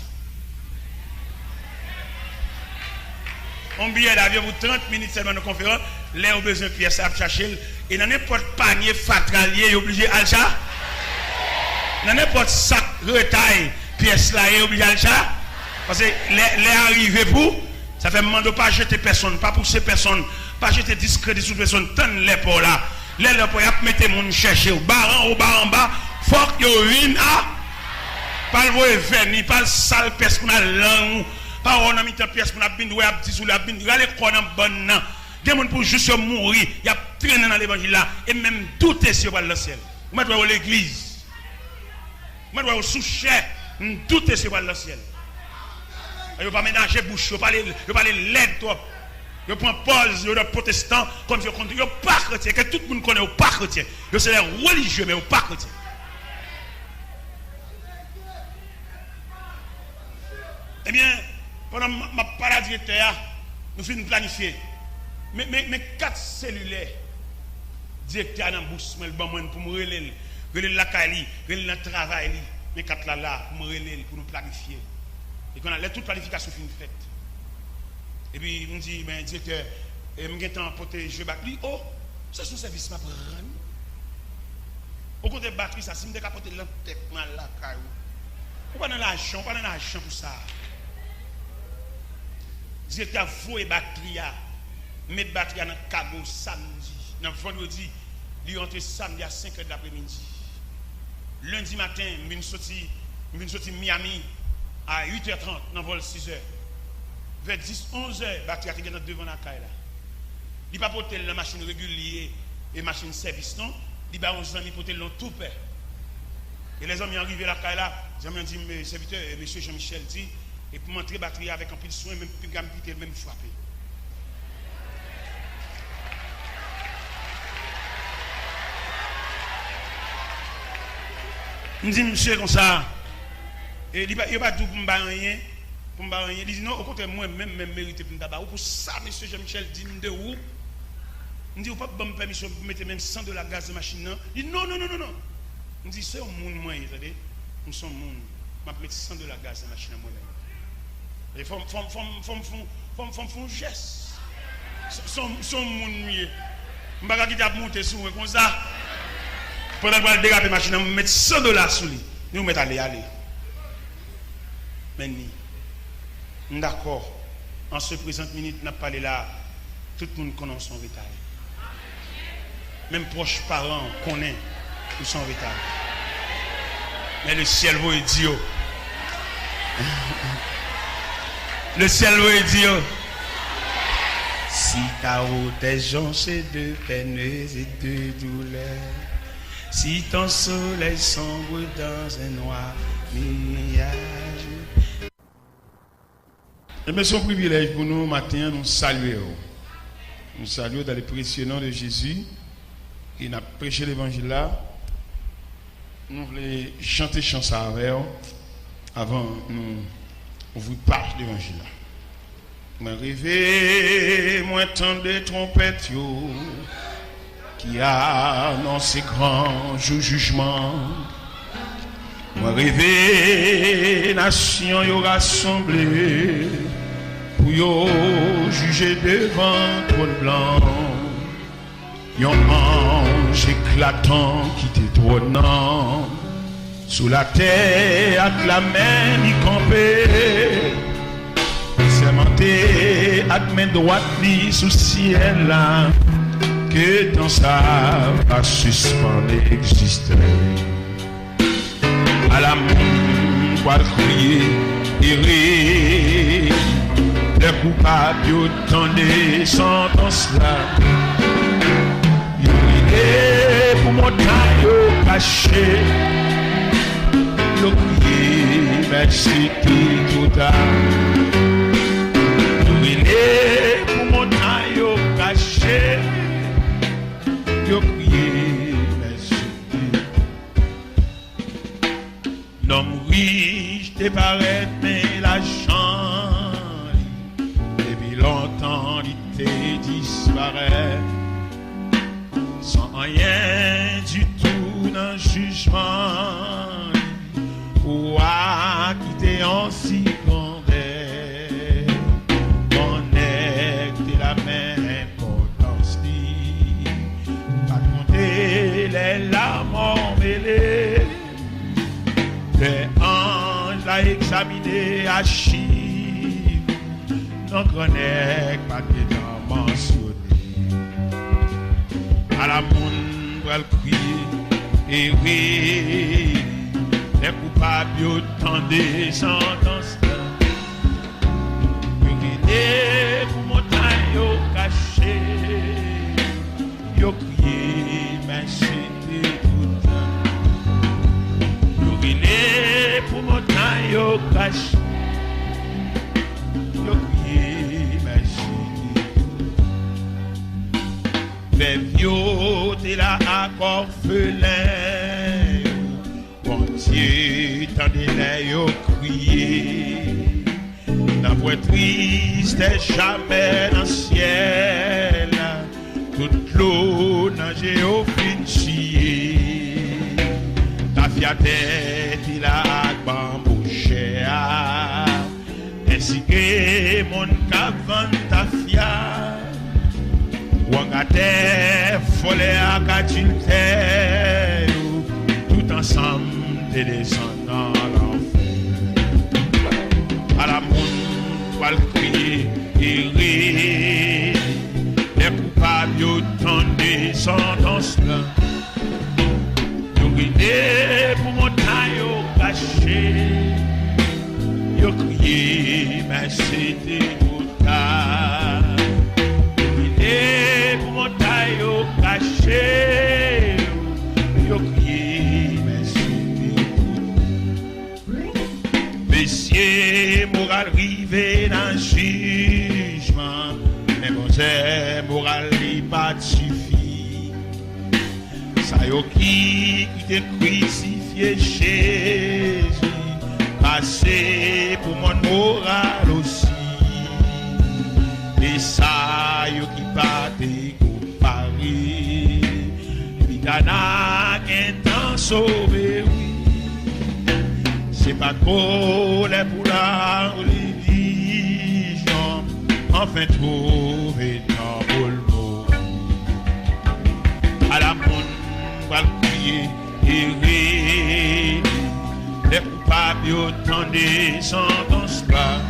Un billet d'avion pour 30 minutes seulement en conférence, il a besoin de pièces à chercher. Et dans n'importe panier fatralier, il est obligé à le dans n'importe sac retail, pièces là, il est obligé à le parce que les arrivés pour, ça fait demander pas jeter personne, pas pousser personne. Pas jeter discrédit sur personne, tant les pour là. Les pour y mettre mon chercher au bar en bas, faut que yo à pas le venir, pas le sale pièce qu'on a langue, pas on a mis ta pièce qu'on a bin ouais petit sous la bin, les qu'on a bonne nan. Des monde pour juste mourir, il y a traîné dans l'évangile là et même douter sur le ciel. Moi dois l'église. Moi dois sous-chef, douter sur le ciel. Yo pas ménager bouche, yo pas les l'aide toi. Yo prend pause, yo des protestants comme je compte, yo pas chrétien, que tout le monde connaît, yo pas chrétien. Yo c'est les religieux mais yo pas chrétien. Eh bien, pendant ma parade directeur, nous finissons planifier. Mais 4 cellulaires directeur dans bourse, mais le bon pour me relayer la Kali, relayer le travail, mais 4 là pour me relayer pour nous planifier. Et qu'on a toute planification faite. Et puis, on dit, ben, directeur, je vais porter jeu batterie. Oh, c'est son service, ma prendre. Au côté de batterie, ça, si je vais porter l'entêtement là, on pas dans l'argent pour ça. Directeur, vous et batterie, mettre batterie dans le cargo samedi. Dans le vendredi, il entre samedi à 5h de l'après-midi. Lundi matin, je vais sortir Miami à 8h30 dans le vol 6h. Vers 10-11h, batterie est devant la caille là. Il n'y a pas porté la machine régulière et machine service, non. Il n'y a pas porté le tout père. Et les hommes sont arrivés à la caille là. J'ai dit, mes serviteurs, M. Jean-Michel dit, et pour montrer batterie avec un peu de soin, même plus gamme pité, même frappé. Je dis, monsieur, comme ça, et il n'y a pas tout pour me rien. pour me barrer. Il dit non, au contraire, moi-même, mérité pour me tabac. Pour ça, monsieur Jean-Michel dit de où? Il dit, vous pas de permission pour mettre même 100 $ gaz de machine. Il dit non. Il dit, c'est un monde, moi, attendez. Nous sommes un monde. Je vais mettre 100 $ gaz de machine moi-même. Les femmes font geste. Son monde mieux. Je ne vais pas quitter à monter sur moi comme ça. Pendant que je vais déraper la machine, je vais mettre 100 $ sur lui. Nous mettons aller. Mais nous, d'accord. En ce présent minute, nous parlé là. Tout le monde connaît son vital. Même proches parents connaissent son vital. Mais le ciel va dire. Le ciel va dire. Si ta route est jonchée de peines et de douleurs, si ton soleil sombre dans un noir nuage. Et bien, c'est un privilège pour nous, matin, nous saluer. Nous saluons dans le précieux nom de Jésus. Il a prêché l'évangile là. Nous voulons chanter chanson avec vous avant nous vous parler de l'évangile là. Moi rêvé, moi tant de trompettes qui annoncent grand jugement. Moi rêvé, nation y rassemblée pour yo juger devant trône blanc. Yon ange éclatant qui t'étonnant sous la terre avec la main y campé. Sermenté avec main droite ni sous ciel là que dans ça va suspendre exister. À la monde va crier et rire. Les coupables autant des sentences là. Ils pour montagne caché. Ils crié mais c'était tout tard. Ils pour montagne caché. Ils crié mais c'était. L'homme riche te paraît mais l'argent depuis longtemps il te disparaît sans rien du tout dans jugement ou à quitter en si grandeur connecter la même importance pas compter les larmes emmêlées. Les anges l'a examiné à chiffre, n'en connaît pas de temps mentionné. À la monde va le crier et oui, les coupables autant des sentences. Yo guidé pour montagne caché, yo crié mais c'était tout temps. Pour montagne caché, yo crié mais les vieux t'es là encore orphelin. Bon Dieu, tendez-les yo crié. La voix triste est jamais dans le ciel. Toute l'eau nage au fin chier. Ta fiaté il a bambouché ainsi que mon cavan ta fia Wangate folle à katilté tout ensemble des descendants l'enfer à la monde va le crier et rire les coupables autant des sentences là. Pour montagne caché, yo crié mais c'était trop tard. Pour montagne caché, yo crié mais c'était trop tard. Messieurs, moral rivé dans le jugement, mais bon c'est moral li pas suffit. Ça yo qui te crucifié Jésus, passé pour mon moral aussi. Et ça, yo qui pas comparé. Midana qui t'en sauvé, oui. C'est pas trop les pour la religion. Enfin, trouver dans le mot. À la monde, va le crier et rire. Les coupables, autant des sentences là.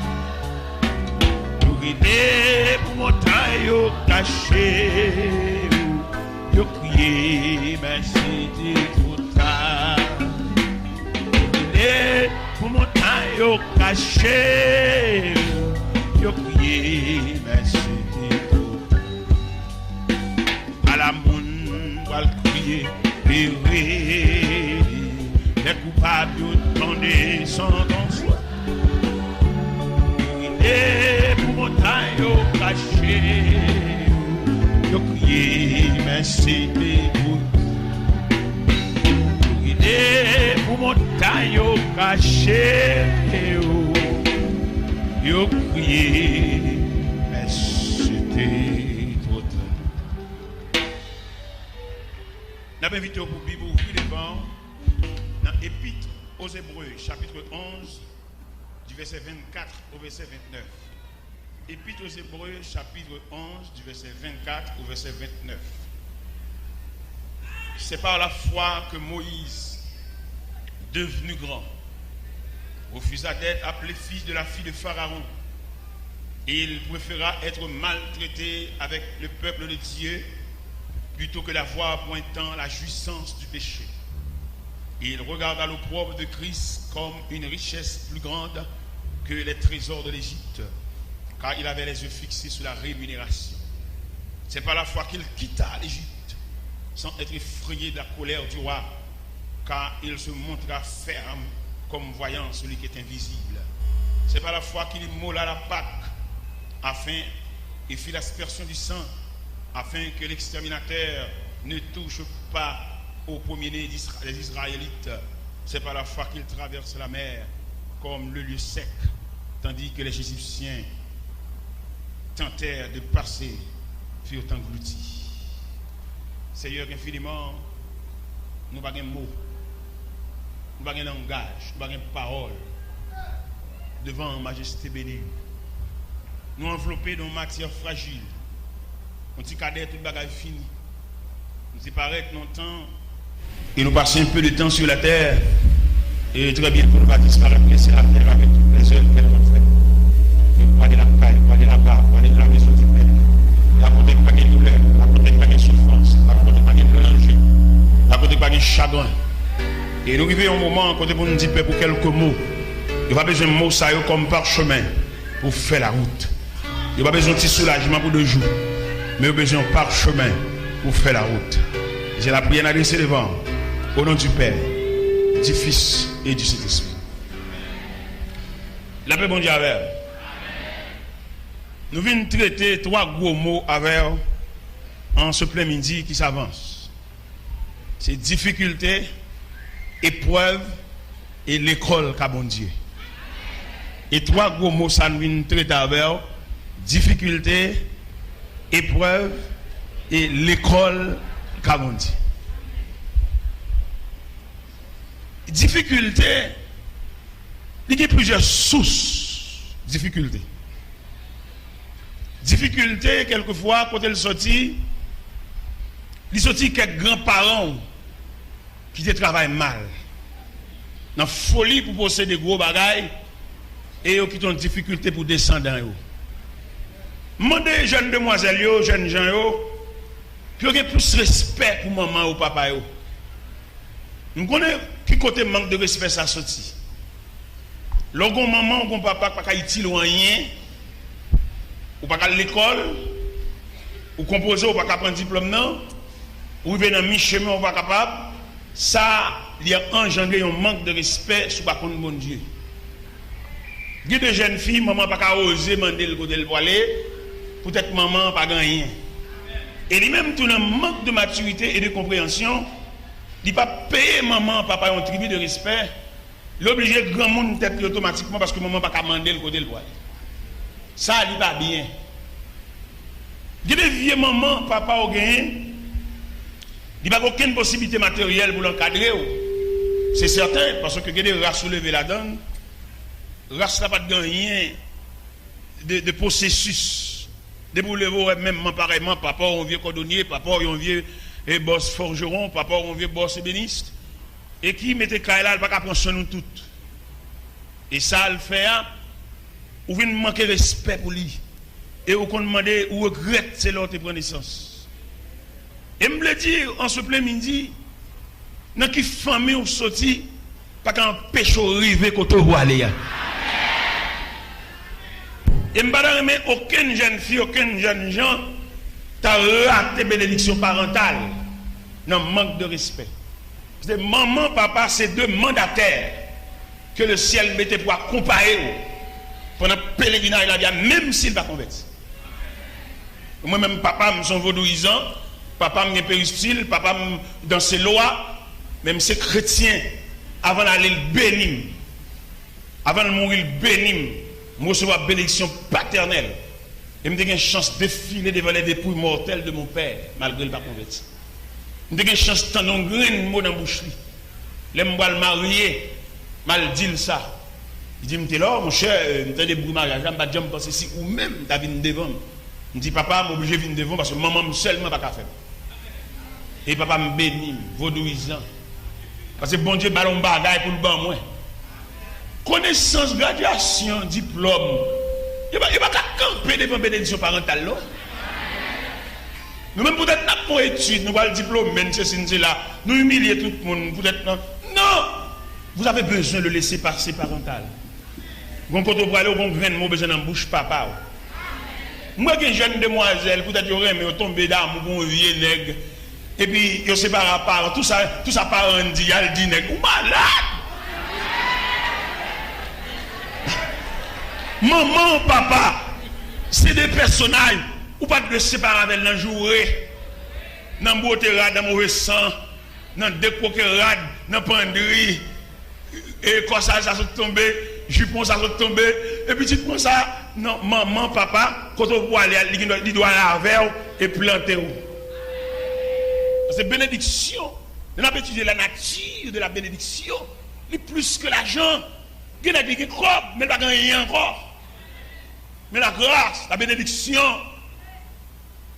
Nous rider pour montagne cachée. Nous crier, mais c'était trop tard. Nous rider pour montagne cachée. Nous crier, mais c'était trop tard. À la monde, va le crier et rire. Les coupables autant des sentences. Et pour montagne au caché, yo crié, mais c'était vous. Et pour montagne au caché, yo crié, mais c'était trop tard. N'a pas invité pour Bible ouvrir devant. Dans l'Épître aux Hébreux, chapitre 11, du verset 24 au verset 29. Épître aux Hébreux, chapitre 11, du verset 24 au verset 29. C'est par la foi que Moïse, devenu grand, refusa d'être appelé fils de la fille de Pharaon. Et il préféra être maltraité avec le peuple de Dieu plutôt que d'avoir pointant la jouissance du péché. Et il regarda l'opprobre de Christ comme une richesse plus grande que les trésors de l'Égypte, car il avait les yeux fixés sur la rémunération. C'est par la foi qu'il quitta l'Égypte, sans être effrayé de la colère du roi, car il se montra ferme comme voyant celui qui est invisible. C'est par la foi qu'il immola la Pâque, et fit l'aspersion du sang, afin que l'exterminateur ne touche pas au premier-né des Israélites. C'est par la foi qu'ils traversent la mer comme le lieu sec, tandis que les Égyptiens tentèrent de passer, furent engloutis. Seigneur, infiniment, nous n'avons pas de mots, nous n'avons pas de langage, nous n'avons pas de parole devant majesté bénie. Nous enveloppés dans matière fragile, on dit cadet tout le bagage fini. Nous séparons longtemps. Et nous passons un peu de temps sur la terre. Et très bien, nous va disparaître, laisser la terre avec toutes les œuvres qu'elle a fait. Pas de la paille, pas de la barre, pas de la maison du Père. La côté pas de douleur, la côté pas de souffrance, la côté pas de danger, la côté pas de chagrin. Et nous vivons un moment, côté pour nous dire pour quelques mots. Il n'y a pas besoin de mots ça comme parchemin pour faire la route. Il n'y a pas besoin de petit soulagement pour 2 jours. Mais il y a besoin de parchemin pour faire la route. J'ai la prière à laisser devant. Au nom du Père, du Fils et du Saint-Esprit. La paix bon Dieu avec. Nous venons traiter 3 gros mots avec en ce plein midi qui s'avance. C'est difficulté, épreuve et l'école qu'a bon Dieu. Et 3 gros mots ça nous vient traiter avec difficulté, épreuve et l'école qu'a bon Dieu. Difficulté, il y a plusieurs sources de difficulté. Difficulté, quelquefois, quand elle sortit, il sortit quelques grands-parents qui te travaillent mal. Dans la folie pour posséder des gros bagailles et qui ont une difficulté pour descendre en haut. Demandez jeunes demoiselles, jeunes gens, qui ont plus respect pour maman ou papa. Nous connaissons qui côté manque de respect ça sorti. Lorsqu'on maman ou papa pas utile ou rien, ou pas à l'école, ou composer ou pas prendre diplôme non, ou venir dans mi-chemin ou pas capable, ça il y a engendré un manque de respect sur par contre bon Dieu. Il y a des jeunes filles, maman pas oser demander le côté le aller, peut-être maman pas gagné. Et lui-même tout un manque de maturité et de compréhension. Il ne pas payer maman, papa un tribut de respect L'obligé grand monde tête automatiquement parce que maman pas commander le côté le bois. Ça il pas bien. Il y a des vieux maman, papa au gain. Il n'y a pas aucune possibilité matérielle pour l'encadrer. C'est certain parce que il y a des races soulevées là-dedans. Race n'a pas de rien de processus. De pour lever même pareillement papa on vieux cordonnier, papa on vieux boss forgeron, papa on vieux boss ébéniste. Et qui mettait là, il va pas prendre soin nous toutes. Et ça le fait, ou vient manquer respect pour lui. Et ou qu'on demande ou regrette c'est l'autre prend naissance. Et me le dire en ce plein midi, dans qui famille ou sorti, pas qu'un péché arrivé côté où aller. Et me pas remettre aucune jeune fille, aucun jeune gens, t'as raté bénédiction parentale. Non, manque de respect. Maman, papa, c'est deux mandataires que le ciel mettait pour accompagner pendant le pèlerinage de la vie, même s'il ne va pas convertir. Moi-même, papa, je suis vaudouisant, papa, je suis péristyle, papa, dans ses lois, même c'est chrétien, avant d'aller le bénir, avant de mourir le bénir, je recevoir la bénédiction paternelle. Et je me une chance de défiler devant les dépouilles mortelles de mon père, malgré le pas converti. Je me une chance de tendre un grain de mot dans la bouche. Je me marier, mal dit ça. Il dit, là, mon cher, je suis des bruits mariage, je ne vais pas penser si ou même tu as venu devant. Je dis, papa, je suis obligé de venir devant parce que maman seulement pas faire. Et papa me bénit, vaudouisant. Parce que bon Dieu, ballon bagaille pour le ban moi. Connaissance, graduation, diplôme. Il n'y a pas qu'à camper devant bénédiction parentale. Nous même peut-être pas pour études, nous avons le diplôme, même si c'est là. Nous humilier tout le monde, peut-être non. Non! Vous avez besoin de le laisser passer parental. Vous avez besoin de besoin dans la bouche papa. Moi, qui suis une jeune demoiselle, peut-être que j'aurais tombé d'amour pour un vieux nègre. Et puis, je sais pas part, tout ça parent dit, il y a le dit nègre. Ou malade! Maman, papa, c'est des personnages ou pas de séparer avec l'un jouer. Dans beauté rade, dans mauvais sang, dans décoqué rade, dans penderie. Et quand ça se tombe, jupon ça se tombe. Et puis tu te ça, non, maman, papa, quand on voit aller, il doit laver et planter. C'est bénédiction. On a étudié la nature de la bénédiction. Il plus que l'argent. Il y a des crop, mais pas rien encore. Mais la grâce, la bénédiction,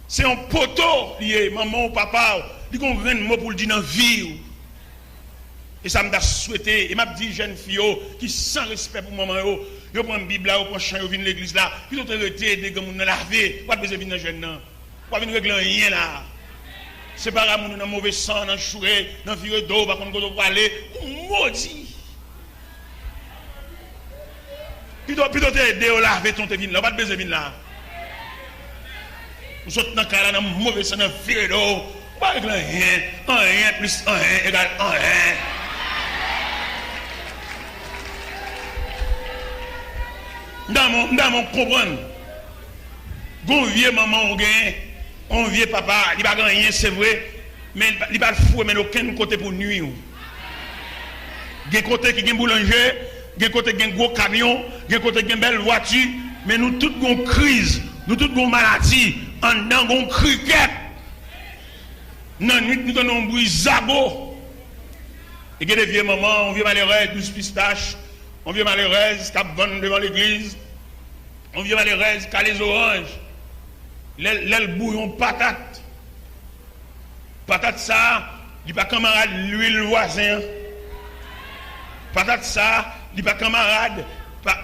c'est un poteau lié, maman ou papa, il y a un grand mot pour le dire dans la vie. Et ça m'a souhaité, et m'a dit jeune fille qui sans respect pour maman, ils prennent une Bible là, ils prennent chien, ils viennent à l'église là, ils ont arrêté des gens dans la vie, pas besoin de venir dans jeune là, pas venir régler rien là. C'est pas grave, nous dans mauvais sang, dans choué, dans viré d'eau, par contre, on va aller, maudit. Plutôt t'aider au laver ton te vin là, pas de besoin de vin là. Nous sommes dans le cas là, dans mauvais sang, dans viré d'eau, pas régler rien, rien plus rien égale rien. Dans mon comprendre. Gon vieux maman on vieux papa, il va rien c'est vrai, mais il va fou mais aucun côté pour nuire. Gen côté qui gen boulanger, gen côté gen gros camion, gen côté gen belle voiture, mais nous toutes gon crise, nous toutes gon maladie, en dedans gon cricket. Non, nous donnons un bruit zabo. Et gen des vieux mamans, on vieux malheureux 12 pistaches. On vient malheureuse qui a bonne devant l'église. On vient malheureuse qui a les oranges. L'aile bouillon patate. Patate ça, il n'y a pas camarade l'huile voisin. Patate ça, il n'y a pas camarade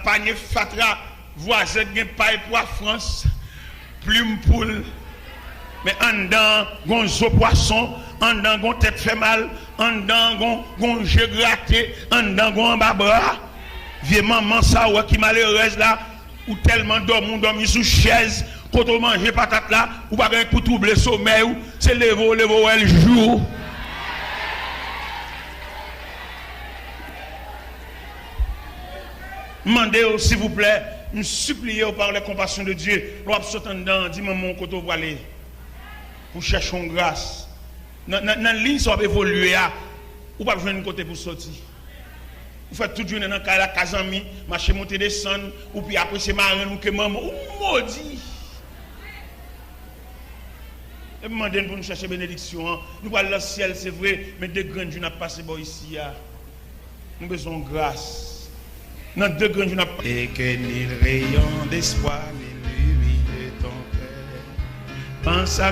panier fatra voisin qui paille pour la France. Plume poule. Mais en dedans, gon zo poisson, en dedans, gon tête fait mal, en dedans, gon jeu gratté, en dedans, gon babra. Vieux maman ça ouais qui malheureuse là ou tellement dormi sous chaise quand on mange patate là ou pas pour troubler sommeil c'est levo elle joue. Mandez s'il vous plaît, nous suppliez par la compassion de Dieu, l'on sortir dedans, dit maman quand on va aller pour chercher une grâce. Dans ligne ça va évoluer ou pas besoin de côté pour sortir. Vous faites toute journée dans la Kazami, marcher, monter, descendre, ou puis après c'est marraine ou que maman, ou maudit. Et vous demandez pour nous chercher bénédiction. Nous allons dans le ciel, c'est vrai, mais deux grandes jours n'a passé ici. Nous avons besoin de grâce. Dans deux grandes jours n'a pas. Et que ni le rayon d'espoir, ni l'huile de ton cœur. Pense à